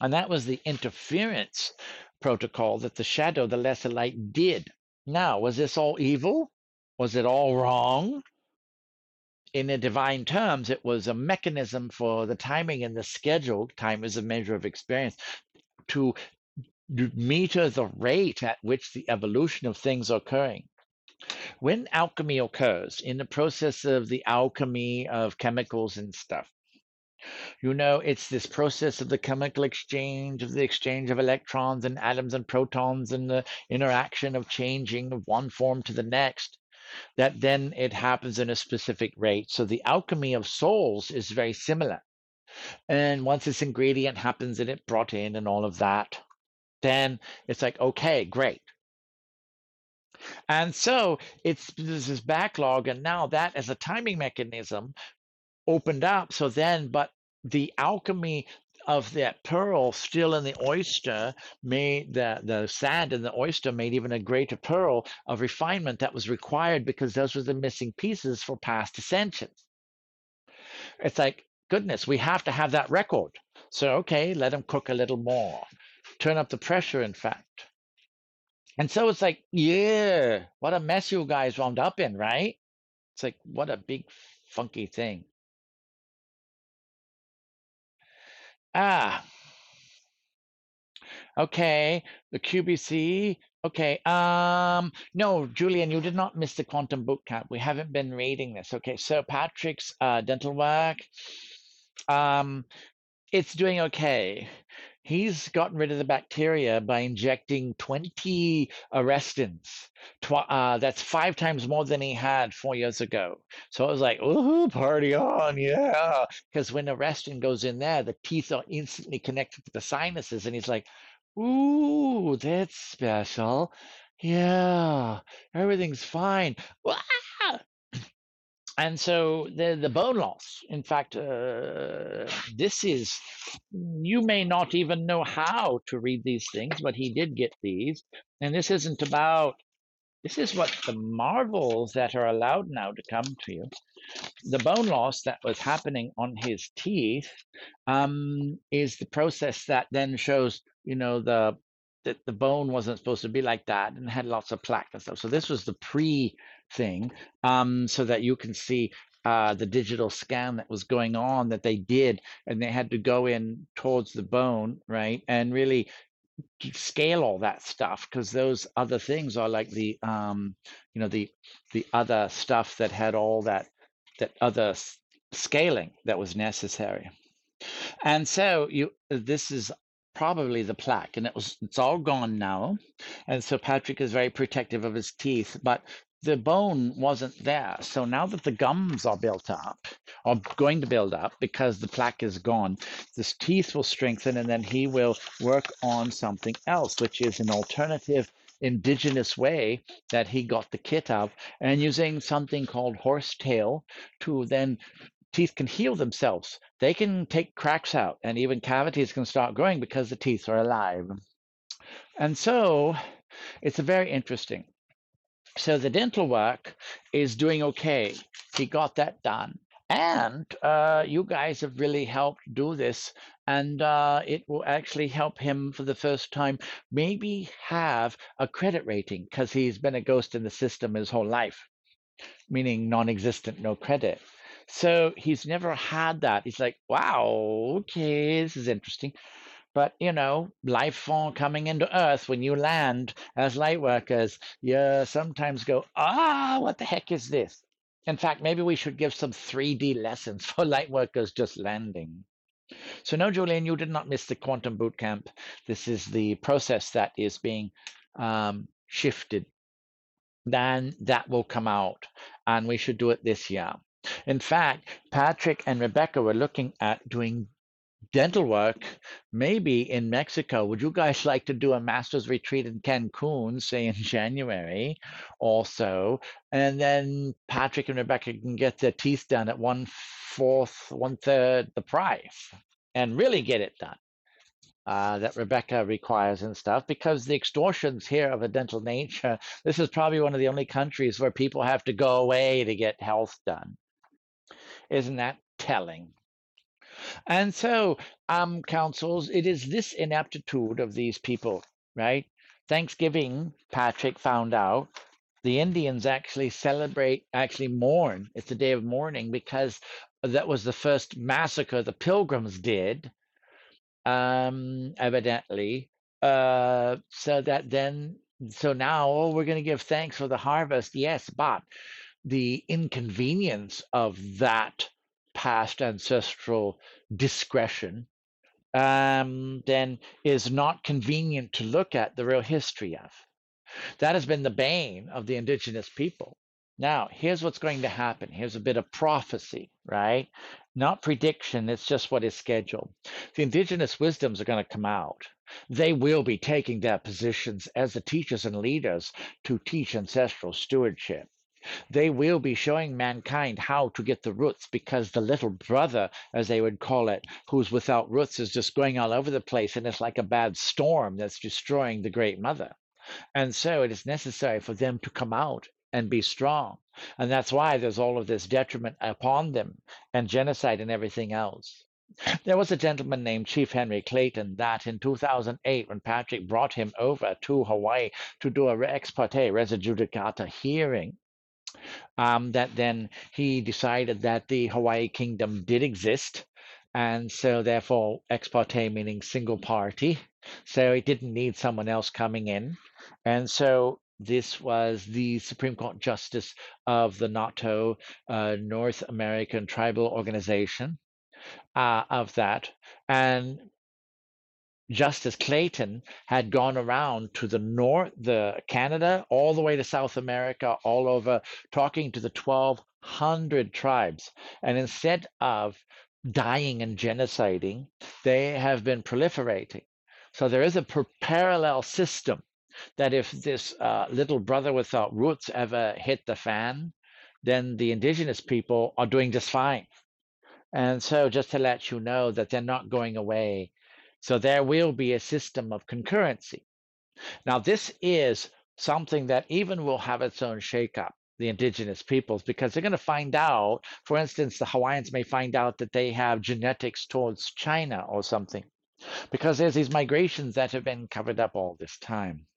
And that was the interference protocol that the shadow, the lesser light, did. Now, was this all evil? Was it all wrong? in a divine terms, it was a mechanism for the timing and the schedule. Time is a measure of experience to meter the rate at which the evolution of things are occurring. When alchemy occurs, in the process of the alchemy of chemicals and stuff, it's this process of the chemical exchange, of the exchange of electrons and atoms and protons, and the interaction of changing of one form to the next, that then it happens in a specific rate. So the alchemy of souls is very similar. And once this ingredient happens and it brought in and all of that, then it's like, okay, great. And so there's this backlog, and now that as a timing mechanism opened up. So then, but the alchemy of that pearl still in the oyster made the sand in the oyster made even a greater pearl of refinement that was required, because those were the missing pieces for past ascensions. It's like, goodness, we have to have that record. So, okay, let them cook a little more, turn up the pressure, in fact. And so it's like, yeah, what a mess you guys wound up in, right? It's like, what a big funky thing. Ah, okay, the QBC. Okay, no, Julian, you did not miss the quantum boot camp. We haven't been reading this. Okay, so Patrick's dental work, um, it's doing okay. He's gotten rid of the bacteria by injecting 20 arrestins. That's 5 times more than he had 4 years ago. So I was like, ooh, party on, yeah. Because when arrestin goes in there, the teeth are instantly connected to the sinuses. And he's like, ooh, that's special. Yeah, everything's fine. Wah! And so the bone loss, in fact, this is, you may not even know how to read these things, but he did get these. And this isn't about, this is what the marvels that are allowed now to come to you. The bone loss that was happening on his teeth is the process that then shows, that the bone wasn't supposed to be like that and had lots of plaque and stuff. So this was the pre thing, so that you can see the digital scan that was going on that they did, and they had to go in towards the bone, right, and really scale all that stuff, because those other things are like the other stuff that had all that other scaling that was necessary. And so this is probably the plaque, and it's all gone now. And so Patrick is very protective of his teeth, but the bone wasn't there. So now that the gums are built up, or going to build up, because the plaque is gone, his teeth will strengthen, and then he will work on something else, which is an alternative indigenous way that he got the kit of, and using something called horsetail to then teeth can heal themselves. They can take cracks out, and even cavities can start growing because the teeth are alive. And so it's a very interesting. So the dental work is doing okay. He got that done. And you guys have really helped do this. And it will actually help him for the first time maybe have a credit rating, because he's been a ghost in the system his whole life, meaning non-existent, no credit. So he's never had that. He's like, wow, okay, this is interesting. But life form coming into Earth, when you land as light workers, you sometimes go, what the heck is this? In fact, maybe we should give some 3D lessons for light workers just landing. So no, Julian, you did not miss the quantum boot camp. This is the process that is being shifted. Then that will come out, and we should do it this year. In fact, Patrick and Rebecca were looking at doing dental work maybe in Mexico. Would you guys like to do a master's retreat in Cancun, say in January also? And then Patrick and Rebecca can get their teeth done at 1/4, 1/3 the price, and really get it done. That Rebecca requires and stuff, because the extortions here of a dental nature, this is probably one of the only countries where people have to go away to get health done. Isn't that telling? And so, councils, it is this ineptitude of these people, right? Thanksgiving, Patrick found out, The Indians actually celebrate, actually mourn. It's a day of mourning because that was the first massacre the Pilgrims did, evidently. So that then, so now, oh, we're going to give thanks for the harvest. Yes, but the inconvenience of that past ancestral discretion then is not convenient to look at the real history of. That has been the bane of the indigenous people. Now, here's what's going to happen. Here's a bit of prophecy, right? Not prediction, it's just what is scheduled. The indigenous wisdoms are going to come out. They will be taking their positions as the teachers and leaders to teach ancestral stewardship. They will be showing mankind how to get the roots because the little brother, as they would call it, who's without roots, is just going all over the place and it's like a bad storm that's destroying the great mother. And so it is necessary for them to come out and be strong. And that's why there's all of this detriment upon them and genocide and everything else. There was a gentleman named Chief Henry Clayton that in 2008, when Patrick brought him over to Hawaii to do a ex parte res judicata hearing, that then he decided that the Hawaii Kingdom did exist. And so, therefore, ex parte meaning single party. So it didn't need someone else coming in. And so this was the Supreme Court Justice of the NATO, North American Tribal Organization, of that. And Justice Clayton had gone around to the north, the Canada, all the way to South America, all over, talking to the 1,200 tribes. And instead of dying and genociding, they have been proliferating. So there is a parallel system that if this little brother without roots ever hit the fan, then the indigenous people are doing just fine. And so just to let you know that they're not going away. So there will be a system of concurrency. Now, this is something that even will have its own shakeup, the indigenous peoples, because they're going to find out, for instance, the Hawaiians may find out that they have genetics towards China or something, because there's these migrations that have been covered up all this time.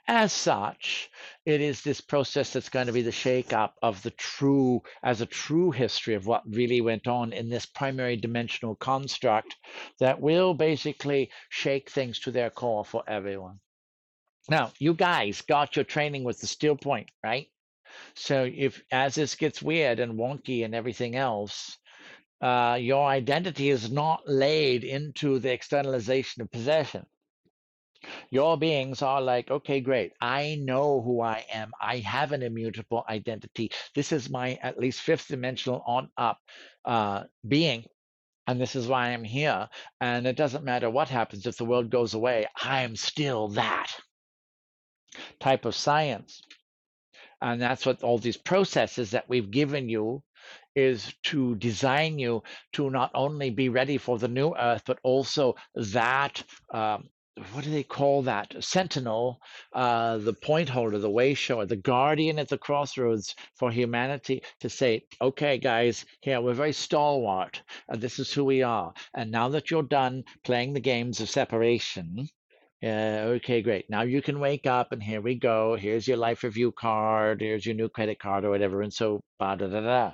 As such, it is this process that's going to be the shake-up of the true, as a true history of what really went on in this primary dimensional construct that will basically shake things to their core for everyone. Now, you guys got your training with the steel point, right? So if as this gets weird and wonky and everything else, your identity is not laid into the externalization of possession. Your beings are like, okay, great. I know who I am. I have an immutable identity. This is my at least fifth dimensional on up being. And this is why I'm here. And it doesn't matter what happens. If the world goes away, I'm still that type of science. And that's what all these processes that we've given you is to design you to not only be ready for the new earth, but also that what do they call that? Sentinel, the point holder, the way shower, the guardian at the crossroads for humanity to say, okay, guys, here, we're very stalwart. This is who we are. And now that you're done playing the games of separation, okay, great. Now you can wake up and here we go. Here's your life review card. Here's your new credit card or whatever. And so, da da da.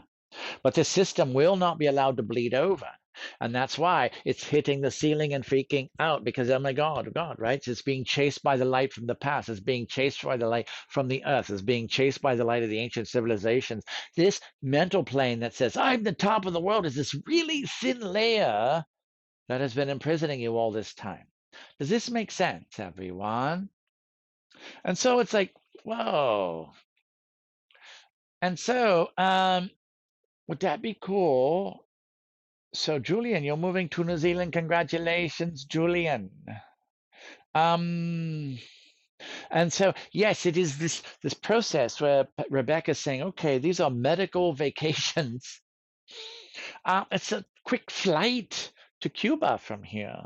But the system will not be allowed to bleed over. And that's why it's hitting the ceiling and freaking out because, oh my God, right? It's being chased by the light from the past. It's being chased by the light from the earth. It's being chased by the light of the ancient civilizations. This mental plane that says, I'm the top of the world, is this really thin layer that has been imprisoning you all this time. Does this make sense, everyone? And so it's like, whoa. And so, would that be cool? So, Julian, you're moving to New Zealand. Congratulations, Julian. Um, and so, yes, it is this process where Rebecca's saying, okay, these are medical vacations. It's a quick flight to Cuba from here.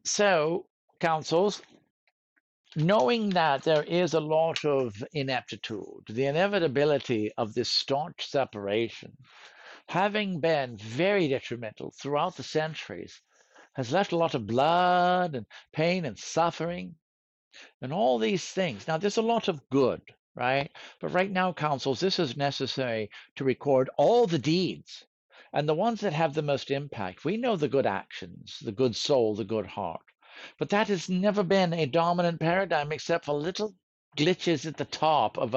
So, councils, knowing that there is a lot of ineptitude, the inevitability of this staunch separation, having been very detrimental throughout the centuries, has left a lot of blood and pain and suffering. and all these things. Now, there's a lot of good, right? But right now, councils, this is necessary to record all the deeds and the ones that have the most impact. We know the good actions, the good soul, the good heart. But that has never been a dominant paradigm except for little glitches at the top of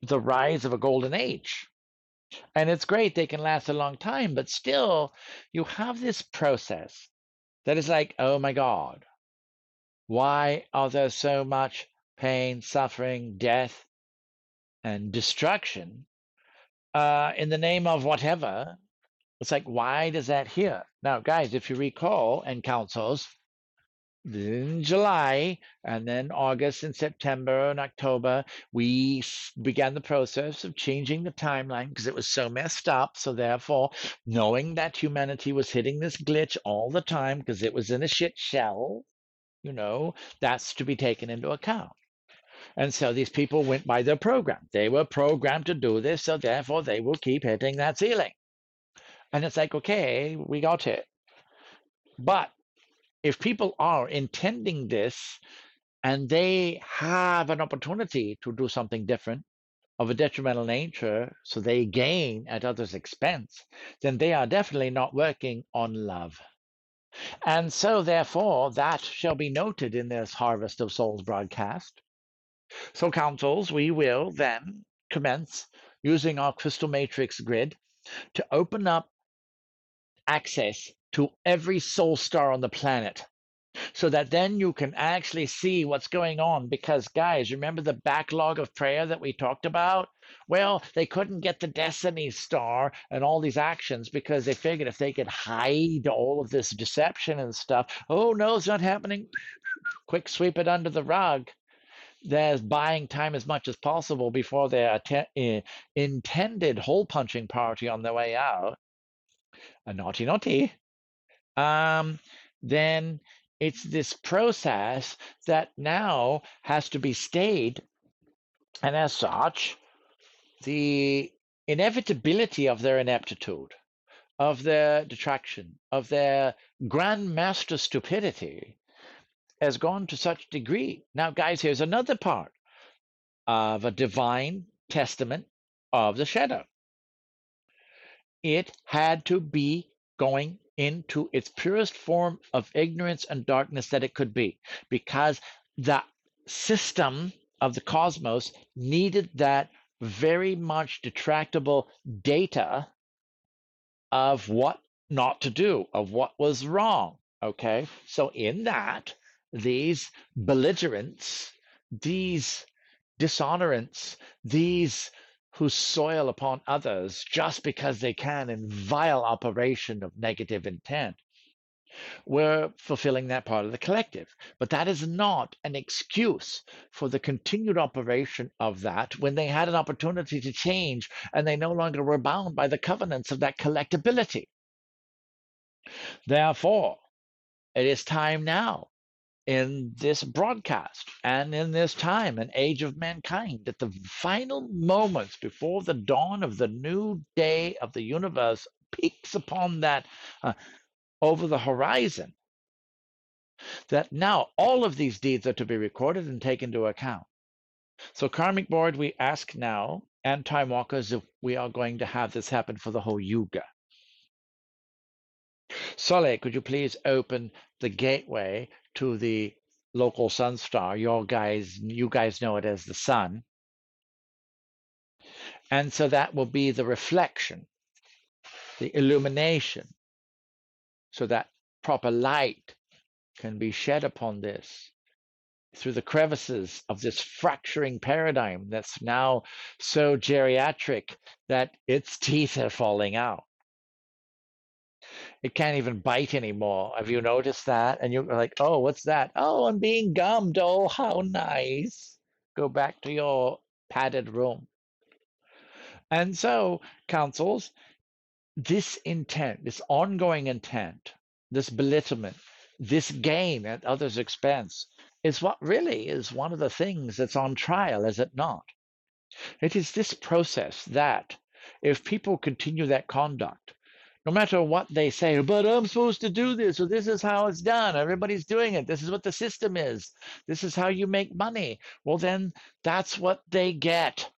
the rise of a golden age. And it's great, they can last a long time, but still, you have this process that is like, oh my God, why are there so much pain, suffering, death, and destruction in the name of whatever? It's like, why does that here? Now, guys, if you recall, and councils, in July and then August and September and October, we began the process of changing the timeline because it was so messed up. So, therefore, knowing that humanity was hitting this glitch all the time because it was in a shit shell, that's to be taken into account. And so these people went by their program. They were programmed to do this, so therefore they will keep hitting that ceiling. And it's like, okay, we got it. But if people are intending this and they have an opportunity to do something different of a detrimental nature, so they gain at others' expense, then they are definitely not working on love. And so, therefore, that shall be noted in this Harvest of Souls broadcast. So, councils, we will then commence using our crystal matrix grid to open up access to every soul star on the planet so that then you can actually see what's going on. Because, guys, remember the backlog of prayer that we talked about? Well, they couldn't get the Destiny Star and all these actions because they figured if they could hide all of this deception and stuff, oh, no, it's not happening. Quick, sweep it under the rug. There's buying time as much as possible before their intended hole punching party on their way out. A naughty, naughty. Um, then it's this process that now has to be stayed. And as such, the inevitability of their ineptitude, of their detraction, of their grandmaster stupidity has gone to such degree. Now, guys, here's another part of a divine testament of the shadow. It had to be going into its purest form of ignorance and darkness that it could be, because the system of the cosmos needed that very much detractable data of what not to do, of what was wrong. Okay, so in that, these belligerents, these dishonorants, these who soil upon others just because they can in vile operation of negative intent, were fulfilling that part of the collective. But that is not an excuse for the continued operation of that when they had an opportunity to change and they no longer were bound by the covenants of that collectability. Therefore, it is time now in this broadcast and in this time and age of mankind, at the final moments before the dawn of the new day of the universe peaks upon that over the horizon, that now all of these deeds are to be recorded and taken into account. So, Karmic Board, we ask now, and Time Walkers, if we are going to have this happen for the whole Yuga. Soleil, could you please open the gateway to the local sun star? You guys know it as the sun. And so that will be the reflection, the illumination, so that proper light can be shed upon this through the crevices of this fracturing paradigm that's now so geriatric that its teeth are falling out. It can't even bite anymore. Have you noticed that? And you're like, oh, what's that? Oh, I'm being gummed. Oh, how nice. Go back to your padded room. And so, councils, this intent, this ongoing intent, this belittlement, this gain at others' expense is what really is one of the things that's on trial, is it not? It is this process that, if people continue that conduct, No matter what they say, but I'm supposed to do this, or this is how it's done. Everybody's doing it. This is what the system is. This is how you make money. Well, then that's what they get.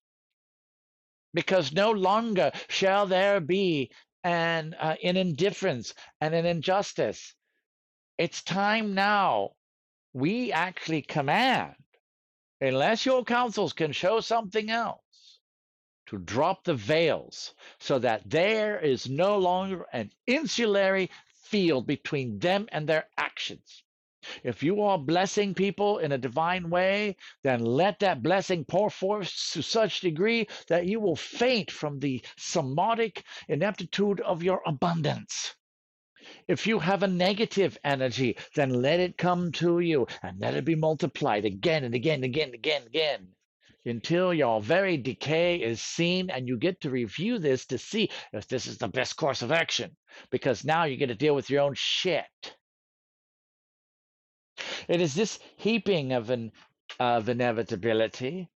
Because no longer shall there be an indifference and an injustice. It's time now. We actually command, unless your councils can show something else, to drop the veils so that there is no longer an insulary field between them and their actions. If you are blessing people in a divine way, then let that blessing pour forth to such degree that you will faint from the somatic ineptitude of your abundance. If you have a negative energy, then let it come to you and let it be multiplied again and again and again and again and again until your very decay is seen and you get to review this to see if this is the best course of action. Because now you get to deal with your own shit. It is this heaping of inevitability,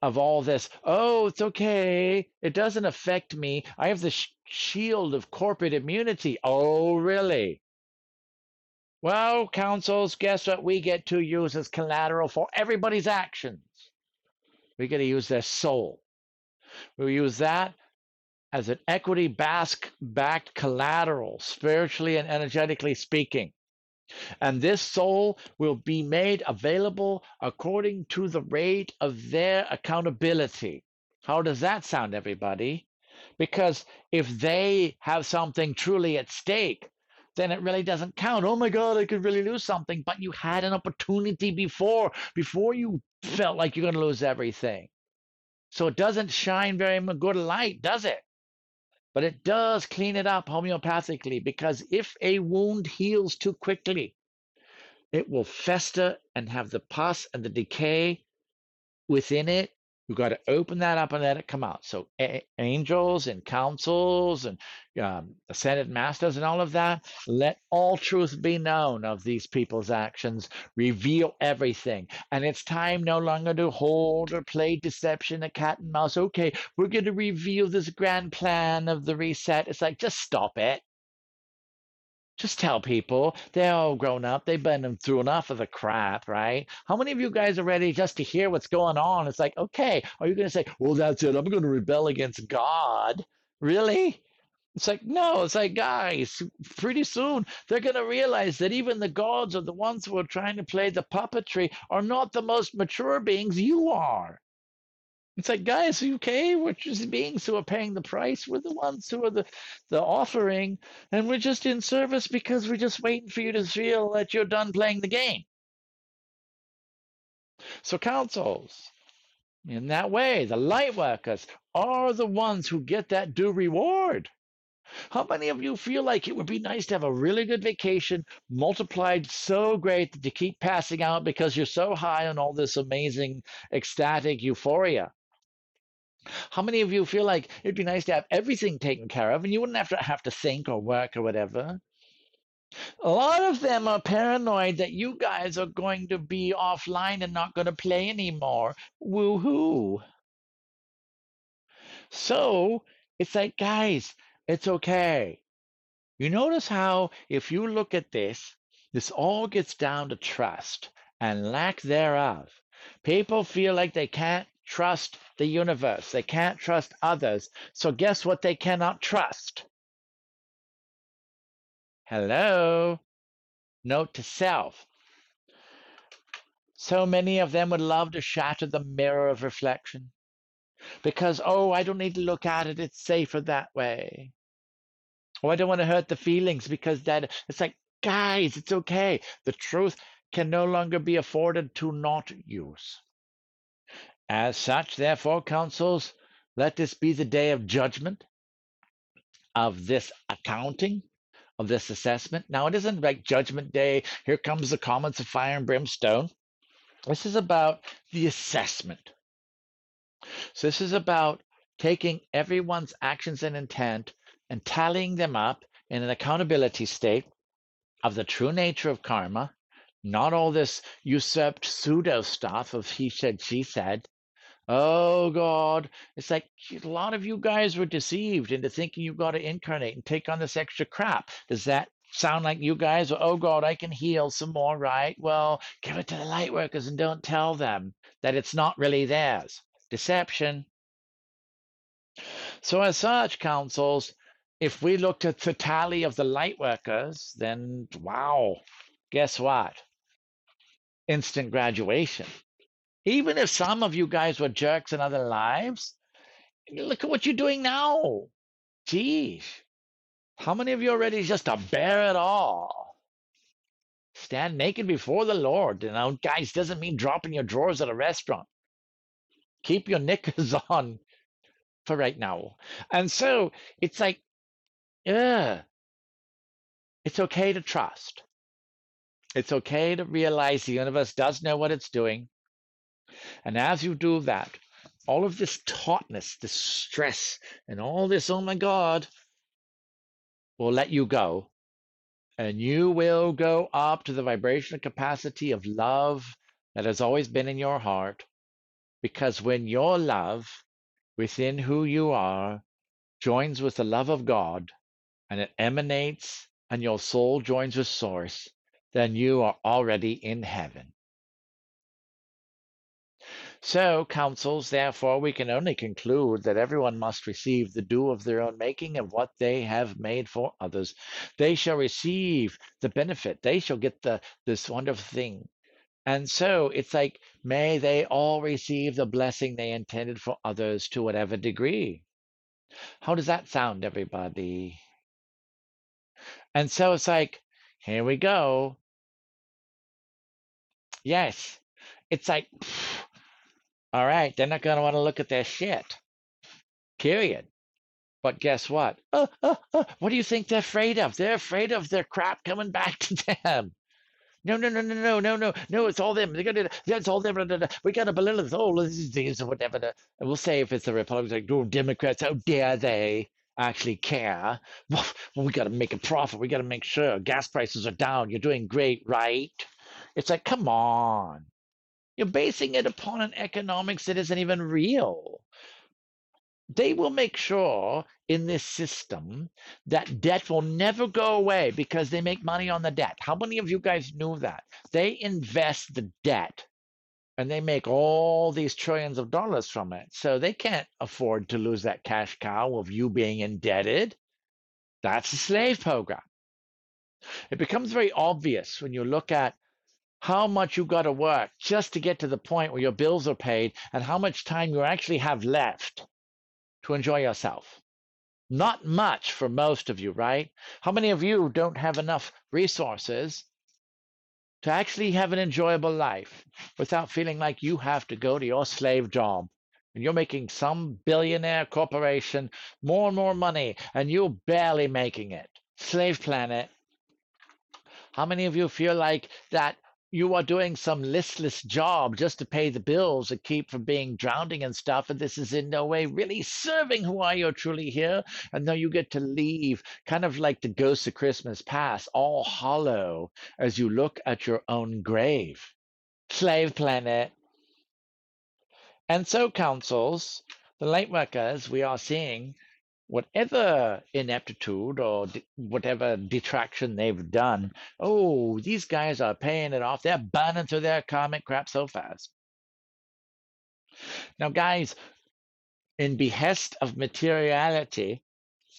of all this. Oh, it's okay. It doesn't affect me. I have the shield of corporate immunity. Oh, really? Well, councils, guess what we get to use as collateral for everybody's actions? We get to use their soul. We use that as an equity backed collateral, spiritually and energetically speaking. And this soul will be made available according to the rate of their accountability. How does that sound, everybody? Because if they have something truly at stake, then it really doesn't count. Oh my God, I could really lose something. But you had an opportunity before you felt like you're going to lose everything. So it doesn't shine very good light, does it? But it does clean it up homeopathically, because if a wound heals too quickly, it will fester and have the pus and the decay within it. You've got to open that up and let it come out. So angels and councils and ascended masters and all of that, let all truth be known of these people's actions. Reveal everything. And it's time no longer to hold or play deception, a cat and mouse. Okay, we're going to reveal this grand plan of the reset. It's like, just stop it. Just tell people they're all grown up. They've been through enough of the crap, right? How many of you guys are ready just to hear what's going on? It's like, okay, are you going to say, well, that's it. I'm going to rebel against God? Really? It's like, no, it's like, guys, pretty soon they're going to realize that even the gods are the ones who are trying to play the puppetry are not the most mature beings. You are. It's like, guys, are you okay? We're just beings who are paying the price. We're the ones who are the offering, and we're just in service because we're just waiting for you to feel that you're done playing the game. So councils, in that way, the light workers are the ones who get that due reward. How many of you feel like it would be nice to have a really good vacation multiplied so great that you keep passing out because you're so high on all this amazing ecstatic euphoria? How many of you feel like it'd be nice to have everything taken care of and you wouldn't have to think or work or whatever? A lot of them are paranoid that you guys are going to be offline and not going to play anymore. Woohoo. So it's like, guys, it's okay. You notice how, if you look at this all gets down to trust and lack thereof. People feel like they can't trust the universe, they can't trust others. So, guess what they cannot trust? Hello? Note to self. So many of them would love to shatter the mirror of reflection because, oh, I don't need to look at it, it's safer that way. Oh, I don't want to hurt the feelings because that it's like, guys, it's okay. The truth can no longer be afforded to not use. As such, therefore, councils, let this be the day of judgment, of this accounting, of this assessment. Now, it isn't like Judgment Day, here comes the comments of fire and brimstone. This is about the assessment. So, this is about taking everyone's actions and intent and tallying them up in an accountability state of the true nature of karma, not all this usurped pseudo stuff of he said, she said, Oh God. It's like a lot of you guys were deceived into thinking you got to incarnate and take on this extra crap. Does that sound like you guys? Oh God, I can heal some more, right? Well, give it to the light workers and don't tell them that it's not really theirs. Deception. So as such, councils, if we looked at the tally of the light workers, then wow, guess what? Instant graduation. Even if some of you guys were jerks in other lives, look at what you're doing now. Geez, how many of you are ready just to bear it all? Stand naked before the Lord. You know, guys, doesn't mean dropping your drawers at a restaurant. Keep your knickers on for right now. And so it's like, yeah, it's okay to trust. It's okay to realize the universe does know what it's doing. And as you do that, all of this tautness, this stress, and all this, oh my God, will let you go. And you will go up to the vibrational capacity of love that has always been in your heart. Because when your love within who you are joins with the love of God and it emanates and your soul joins with Source, then you are already in heaven. So, councils, therefore, we can only conclude that everyone must receive the due of their own making of what they have made for others. They shall receive the benefit. They shall get this wonderful thing. And so it's like, may they all receive the blessing they intended for others to whatever degree. How does that sound, everybody? And so it's like, here we go. Yes. It's like, all right, they're not going to want to look at their shit, period. But guess what? What do you think they're afraid of? They're afraid of their crap coming back to them. No, no, no, no, no, no, no, no. It's all them. They're gonna. That's all them. We got to belittle all of these things or whatever. And we'll say if it's the Republicans, like, oh, Democrats, how dare they actually care? Well, we got to make a profit. We got to make sure gas prices are down. You're doing great, right? It's like, come on. You're basing it upon an economics that isn't even real. They will make sure in this system that debt will never go away because they make money on the debt. How many of you guys knew that? They invest the debt and they make all these trillions of dollars from it. So they can't afford to lose that cash cow of you being indebted. That's a slave program. It becomes very obvious when you look at how much you got to work just to get to the point where your bills are paid and how much time you actually have left to enjoy yourself. Not much for most of you, right? How many of you don't have enough resources to actually have an enjoyable life without feeling like you have to go to your slave job and you're making some billionaire corporation more and more money and you're barely making it? Slave planet. How many of you feel like that you are doing some listless job just to pay the bills and keep from being drowning and stuff, and this is in no way really serving who are you truly here? And now you get to leave, kind of like the ghosts of Christmas past, all hollow as you look at your own grave. Slave planet. And so, councils, the light workers we are seeing whatever ineptitude or whatever detraction they've done, oh, these guys are paying it off. They're burning through their karmic crap so fast. Now, guys, in behest of materiality,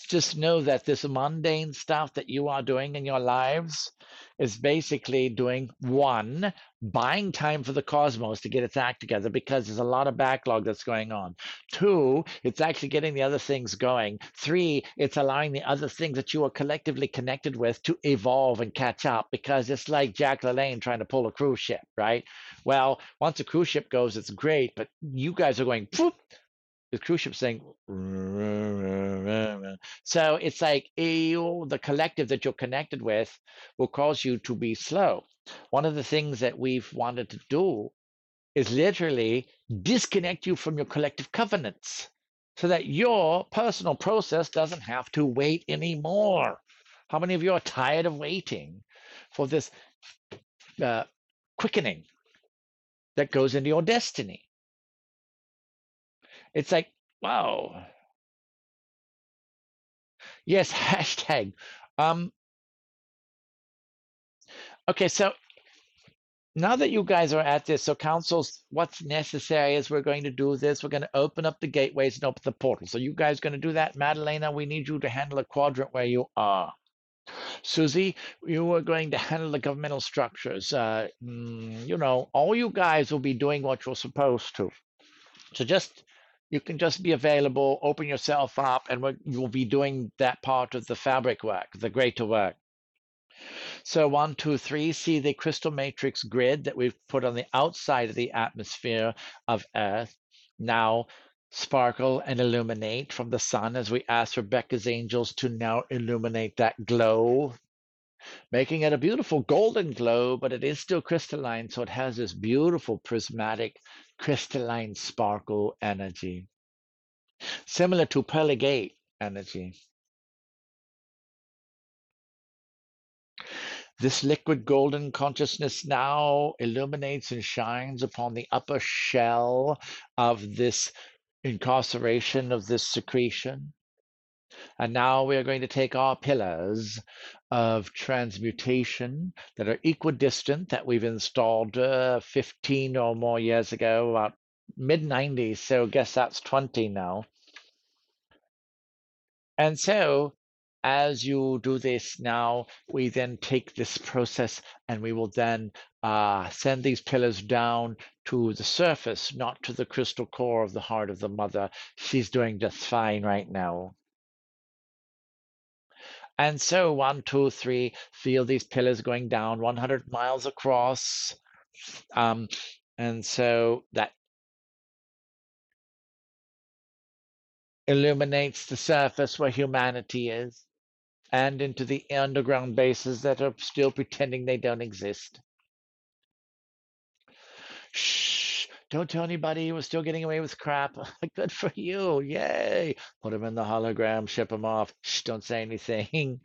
just know that this mundane stuff that you are doing in your lives is basically doing one, buying time for the cosmos to get its act together because there's a lot of backlog that's going on. Two, it's actually getting the other things going. Three, it's allowing the other things that you are collectively connected with to evolve and catch up because it's like Jack LaLanne trying to pull a cruise ship, right? Well, once a cruise ship goes, it's great, but you guys are going, poof, the cruise ship saying, so it's like the collective that you're connected with will cause you to be slow. One of the things that we've wanted to do is literally disconnect you from your collective covenants so that your personal process doesn't have to wait anymore. How many of you are tired of waiting for this uh, quickening that goes into your destiny? It's like, wow. Yes, hashtag. Um, okay, so now that you guys are at this, so councils, what's necessary is we're going to do this. We're going to open up the gateways and open the portal. So you guys going to do that, Madalena? We need you to handle a quadrant where you are. Susie, you are going to handle the governmental structures. All you guys will be doing what you're supposed to. So just you can just be available, open yourself up, and you'll be doing that part of the fabric work, the greater work. So one, two, three, see the crystal matrix grid that we've put on the outside of the atmosphere of Earth. Now sparkle and illuminate from the sun as we ask Rebecca's angels to now illuminate that glow, making it a beautiful golden glow, but it is still crystalline, so it has this beautiful prismatic crystalline sparkle energy, similar to pearly gate energy. This liquid golden consciousness now illuminates and shines upon the upper shell of this incarceration of this secretion. And now we are going to take our pillars of transmutation that are equidistant that we've installed 15 or more years ago, about mid 90s. So I guess that's 20 now. And so, as you do this now, we then take this process and we will then send these pillars down to the surface, not to the crystal core of the heart of the mother. She's doing just fine right now. And so, one, two, three, feel these pillars going down 100 miles across. Um, and so that illuminates the surface where humanity is, and into the underground bases that are still pretending they don't exist. Shh, don't tell anybody we're still getting away with crap. Good for you. Yay. Put them in the hologram, ship them off. Shh, don't say anything.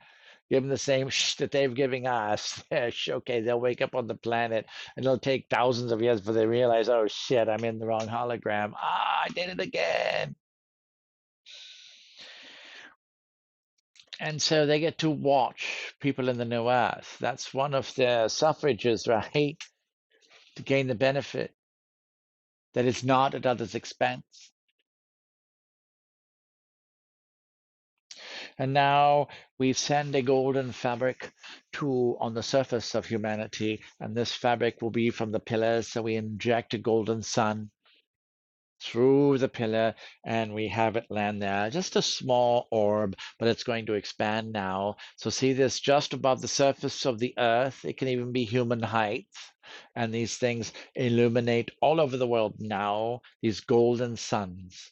Give them the same shh that they've given us. Shh, okay, they'll wake up on the planet and it'll take thousands of years before they realize, oh shit, I'm in the wrong hologram. Ah, I did it again. And so they get to watch people in the new earth. That's one of their suffrages, right? To gain the benefit that is not at others' expense. And now we send a golden fabric to on the surface of humanity, and this fabric will be from the pillars. So we inject a golden sun through the pillar and we have it land there. Just a small orb, but it's going to expand now. So see this just above the surface of the earth. It can even be human height. And these things illuminate all over the world now, these golden suns.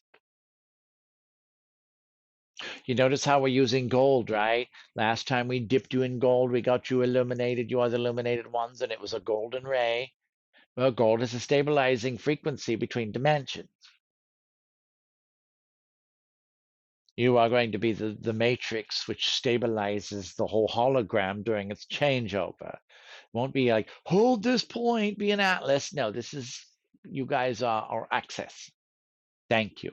You notice how we're using gold, right? Last time we dipped you in gold, we got you illuminated. You are the illuminated ones, and it was a golden ray. Well, gold is a stabilizing frequency between dimensions. You are going to be the matrix which stabilizes the whole hologram during its changeover. It won't be like, hold this point, be an atlas. No, this is, you guys are our access. Thank you.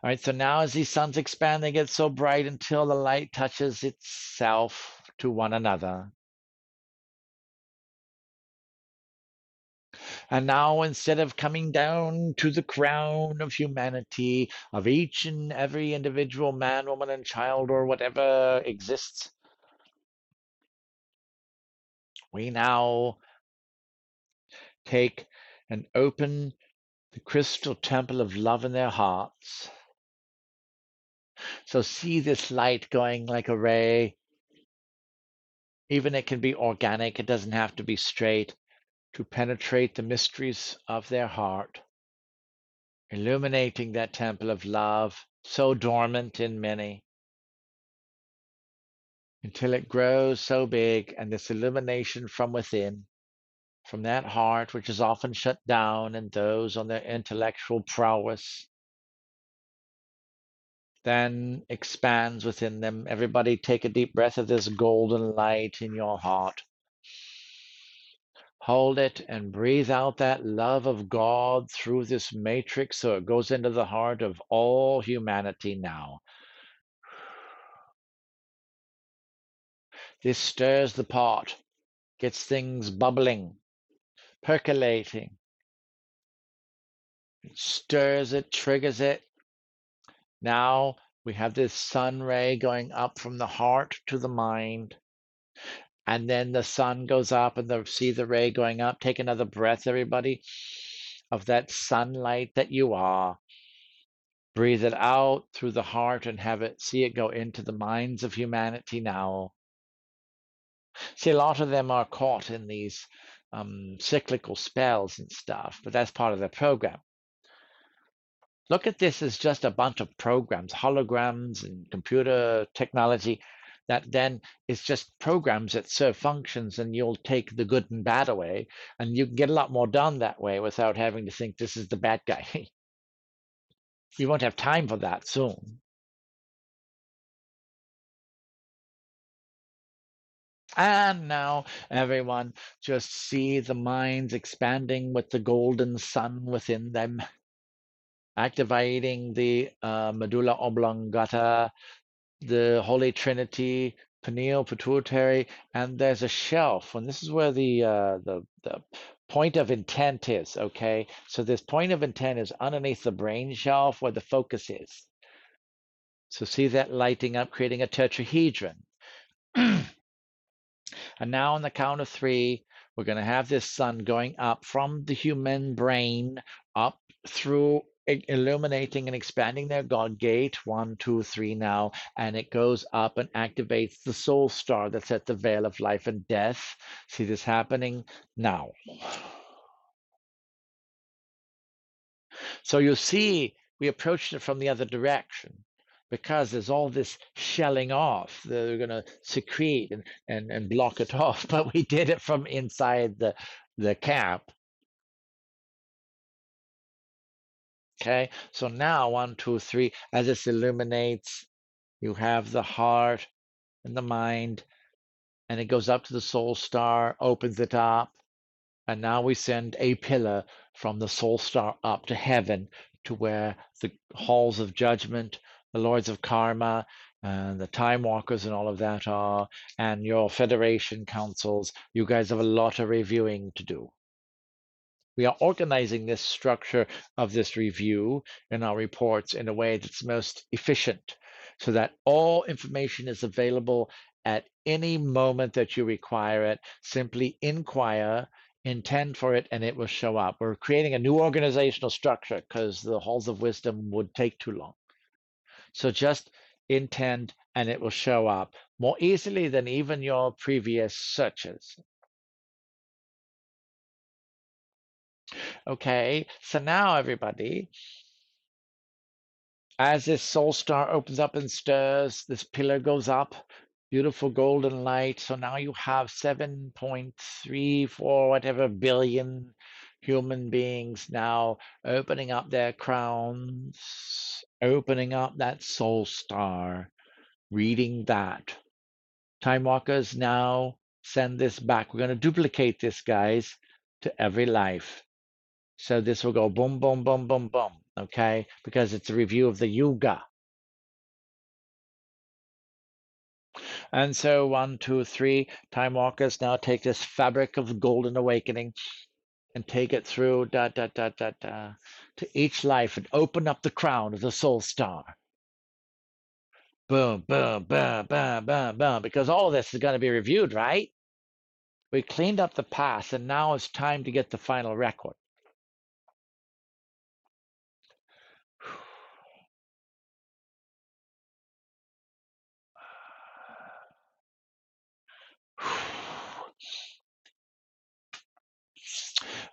All right, so now as these suns expand, they get so bright until the light touches itself to one another. And now, instead of coming down to the crown of humanity, of each and every individual man, woman, and child, or whatever exists, we now take and open the crystal temple of love in their hearts. So see this light going like a ray. Even it can be organic, it doesn't have to be straight, to penetrate the mysteries of their heart, illuminating that temple of love, so dormant in many, until it grows so big, and this illumination from within, from that heart which is often shut down in those on their intellectual prowess, then expands within them. Everybody take a deep breath of this golden light in your heart. Hold it and breathe out that love of God through this matrix so it goes into the heart of all humanity now. This stirs the pot, gets things bubbling, percolating. It stirs it, triggers it. Now we have this sun ray going up from the heart to the mind. And then the sun goes up and see the ray going up. Take another breath, everybody, of that sunlight that you are. Breathe it out through the heart and see it go into the minds of humanity now. See, a lot of them are caught in these cyclical spells and stuff, but that's part of the program. Look at this as just a bunch of programs, holograms and computer technology that then is just programs that serve functions, and you'll take the good and bad away, and you can get a lot more done that way without having to think this is the bad guy. You won't have time for that soon. And now, everyone, just see the minds expanding with the golden sun within them, activating the medulla oblongata, the Holy Trinity, pineal, pituitary, and there's a shelf. And this is where the point of intent is. Okay, so this point of intent is underneath the brain shelf where the focus is. So see that lighting up, creating a tetrahedron. And now on the count of three, we're going to have this sun going up from the human brain up through illuminating and expanding their God gate. 1, 2, 3 now. And it goes up and activates the soul star that's at the veil of life and death. See this happening now. So you'll see we approached it from the other direction because there's all this shelling off. They're going to secrete and block it off, but we did it from inside the cap. Okay, so now 1, 2, 3, as this illuminates, you have the heart and the mind, and it goes up to the soul star, opens it up, and now we send a pillar from the soul star up to heaven to where the halls of judgment, the lords of karma, and the time walkers and all of that are, and your federation councils. You guys have a lot of reviewing to do. We are organizing this structure of this review in our reports in a way that's most efficient so that all information is available at any moment that you require it. Simply inquire, intend for it, and it will show up. We're creating a new organizational structure because the halls of wisdom would take too long. So just intend and it will show up more easily than even your previous searches. Okay, so now everybody, as this soul star opens up and stirs, this pillar goes up, beautiful golden light. So now you have 7.34 whatever billion human beings now opening up their crowns, opening up that soul star, reading that. Time walkers now send this back. We're going to duplicate this, guys, to every life. So this will go boom, boom, boom, boom, boom, okay? Because it's a review of the yuga. And so 1, 2, 3, time walkers now take this fabric of golden awakening and take it through to each life and open up the crown of the soul star. Boom, boom, boom, boom, boom, boom. Because all of this is going to be reviewed, right? We cleaned up the past, and now it's time to get the final record.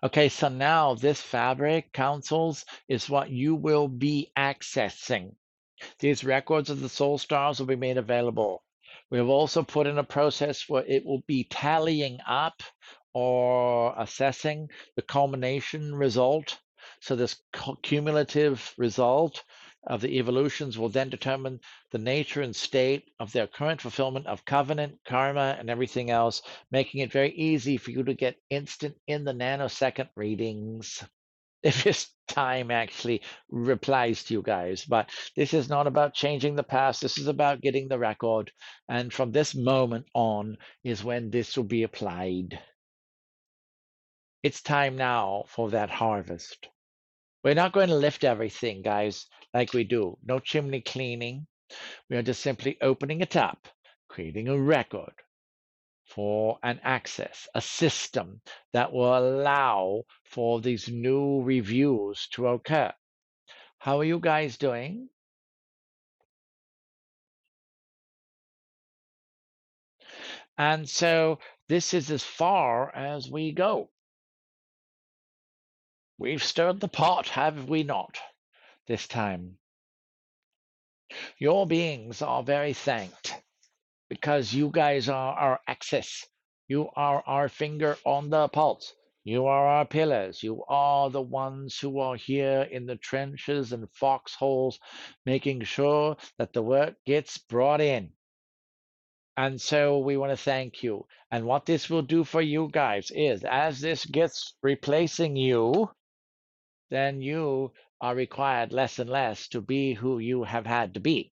Okay, so now this fabric, councils, is what you will be accessing. These records of the soul stars will be made available. We have also put in a process where it will be tallying up or assessing the culmination result. So this cumulative result of the evolutions will then determine the nature and state of their current fulfillment of covenant, karma, and everything else, making it very easy for you to get instant in the nanosecond readings if his time actually replies to you guys. But this is not about changing the past. This is about getting the record. And from this moment on is when this will be applied. It's time now for that harvest. We're not going to lift everything, guys, like we do. No chimney cleaning. We are just simply opening it up, creating a record for an access, a system that will allow for these new reviews to occur. How are you guys doing? And so this is as far as we go. We've stirred the pot, have we not, this time? Your beings are very thanked because you guys are our access. You are our finger on the pulse. You are our pillars. You are the ones who are here in the trenches and foxholes, making sure that the work gets brought in. And so we want to thank you. And what this will do for you guys is as this gets replacing you, then you are required less and less to be who you have had to be.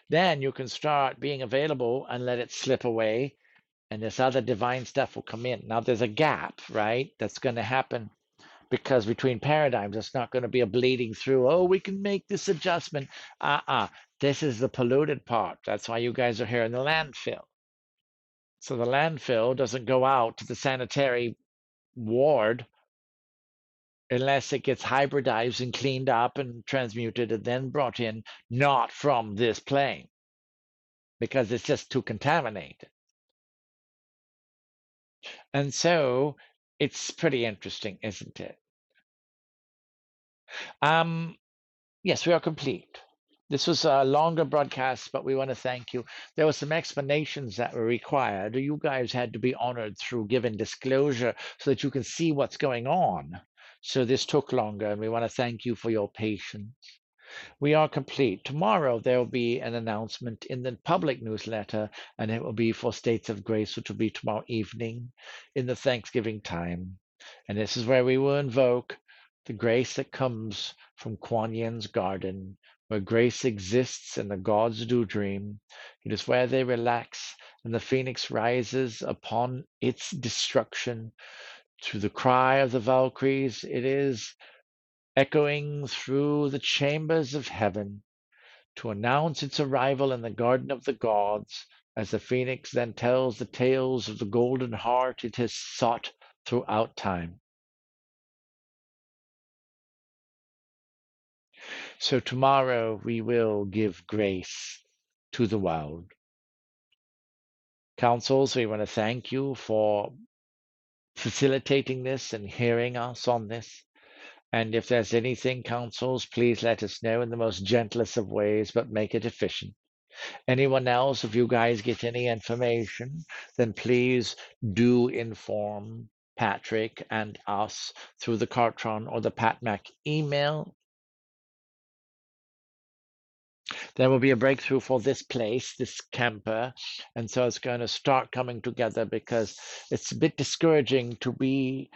Then you can start being available and let it slip away, and this other divine stuff will come in. Now, there's a gap, right? That's going to happen because between paradigms, it's not going to be a bleeding through. Oh, we can make this adjustment. This is the polluted part. That's why you guys are here in the landfill. So the landfill doesn't go out to the sanitary ward unless it gets hybridized and cleaned up and transmuted and then brought in, not from this plane, because it's just too contaminated. And so it's pretty interesting, isn't it? Um, yes, we are complete. This was a longer broadcast, but we want to thank you. There were some explanations that were required. You guys had to be honored through giving disclosure so that you can see what's going on. So this took longer, and we want to thank you for your patience. We are complete. Tomorrow there will be an announcement in the public newsletter, and it will be for States of Grace, which will be tomorrow evening in the Thanksgiving time. And this is where we will invoke the grace that comes from Kuan Yin's garden, where grace exists and the gods do dream. It is where they relax and the phoenix rises upon its destruction. To the cry of the Valkyries, it is echoing through the chambers of heaven to announce its arrival in the garden of the gods, as the phoenix then tells the tales of the golden heart it has sought throughout time. So tomorrow we will give grace to the world. Councils, we want to thank you for facilitating this and hearing us on this. And if there's anything, councils, please let us know in the most gentlest of ways, but make it efficient. Anyone else, if you guys get any information, then please do inform Patrick and us through the Kartron or the PatMac email. There will be a breakthrough for this place, this camper, and so it's going to start coming together because it's a bit discouraging to be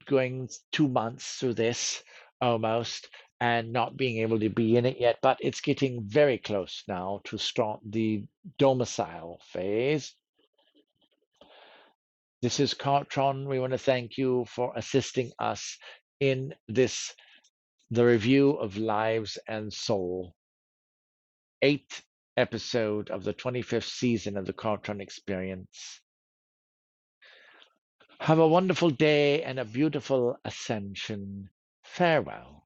going 2 months through this almost and not being able to be in it yet, but it's getting very close now to start the domicile phase. This is Kartron. We want to thank you for assisting us in this, the review of Lives and Soul, 8th episode of the 25th season of the Kartron Experience. Have a wonderful day and a beautiful ascension. Farewell.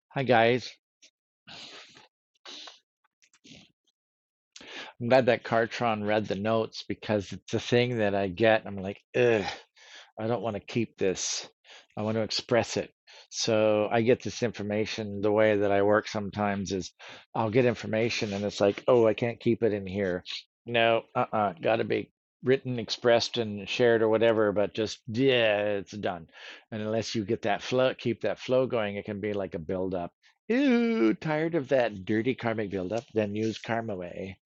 Hi, guys. I'm glad that Kartron read the notes because it's a thing that I get. I'm like, ugh, I don't want to keep this. I want to express it. So I get this information. The way that I work sometimes is I'll get information and it's like, oh, I can't keep it in here. No, got to be written, expressed, and shared or whatever. But just, yeah, it's done. And unless you get that flow, keep that flow going, it can be like a buildup. Ew, tired of that dirty karmic buildup? Then use karma way.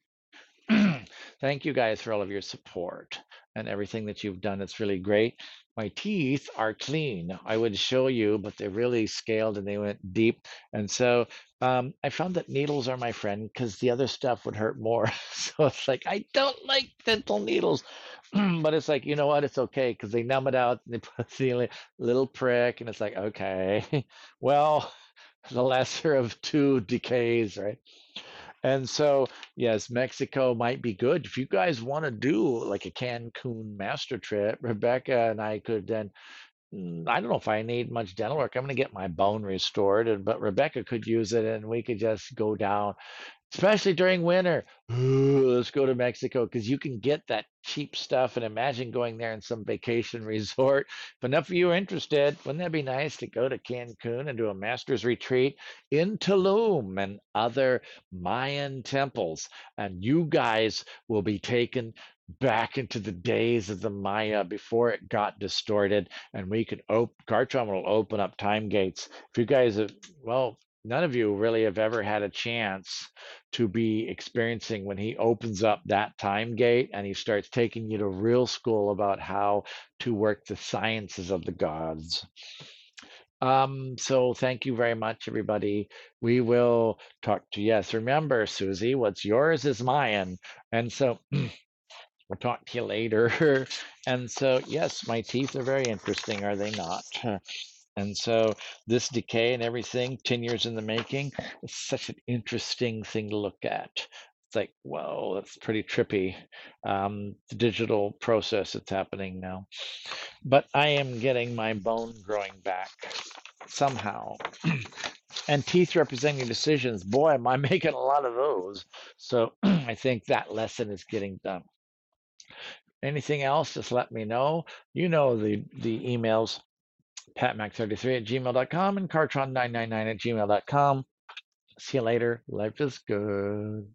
Thank you guys for all of your support and everything that you've done. It's really great. My teeth are clean. I would show you, but they really scaled and they went deep. And so I found that needles are my friend because the other stuff would hurt more. So it's like, I don't like dental needles. But it's like, you know what? It's okay because they numb it out and they put the little prick, and it's like, okay, well, the lesser of two decays, right? And so, yes, Mexico might be good. If you guys want to do like a Cancun master trip, Rebecca and I could then, I don't know if I need much dental work. I'm going to get my bone restored, but Rebecca could use it and we could just go down especially during winter. Ooh, let's go to Mexico because you can get that cheap stuff. And imagine going there in some vacation resort. If enough of you are interested, wouldn't that be nice to go to Cancun and do a master's retreat in Tulum and other Mayan temples? And you guys will be taken back into the days of the Maya before it got distorted, and we could open. Garchomp will open up time gates. If you guys have, well, none of you really have ever had a chance to be experiencing when he opens up that time gate and he starts taking you to real school about how to work the sciences of the gods. So thank you very much, everybody. We will talk to you. Yes, remember, Susie, what's yours is mine. And so we'll talk to you later. And so, yes, my teeth are very interesting, are they not? And so this decay and everything, 10 years in the making, is such an interesting thing to look at. It's like, whoa, that's pretty trippy. The digital process that's happening now. But I am getting my bone growing back somehow. And teeth representing decisions. Boy, am I making a lot of those. So I think that lesson is getting done. Anything else, just let me know. You know the emails, patmac33 at gmail.com and cartron999 at gmail.com. See you later. Life is good.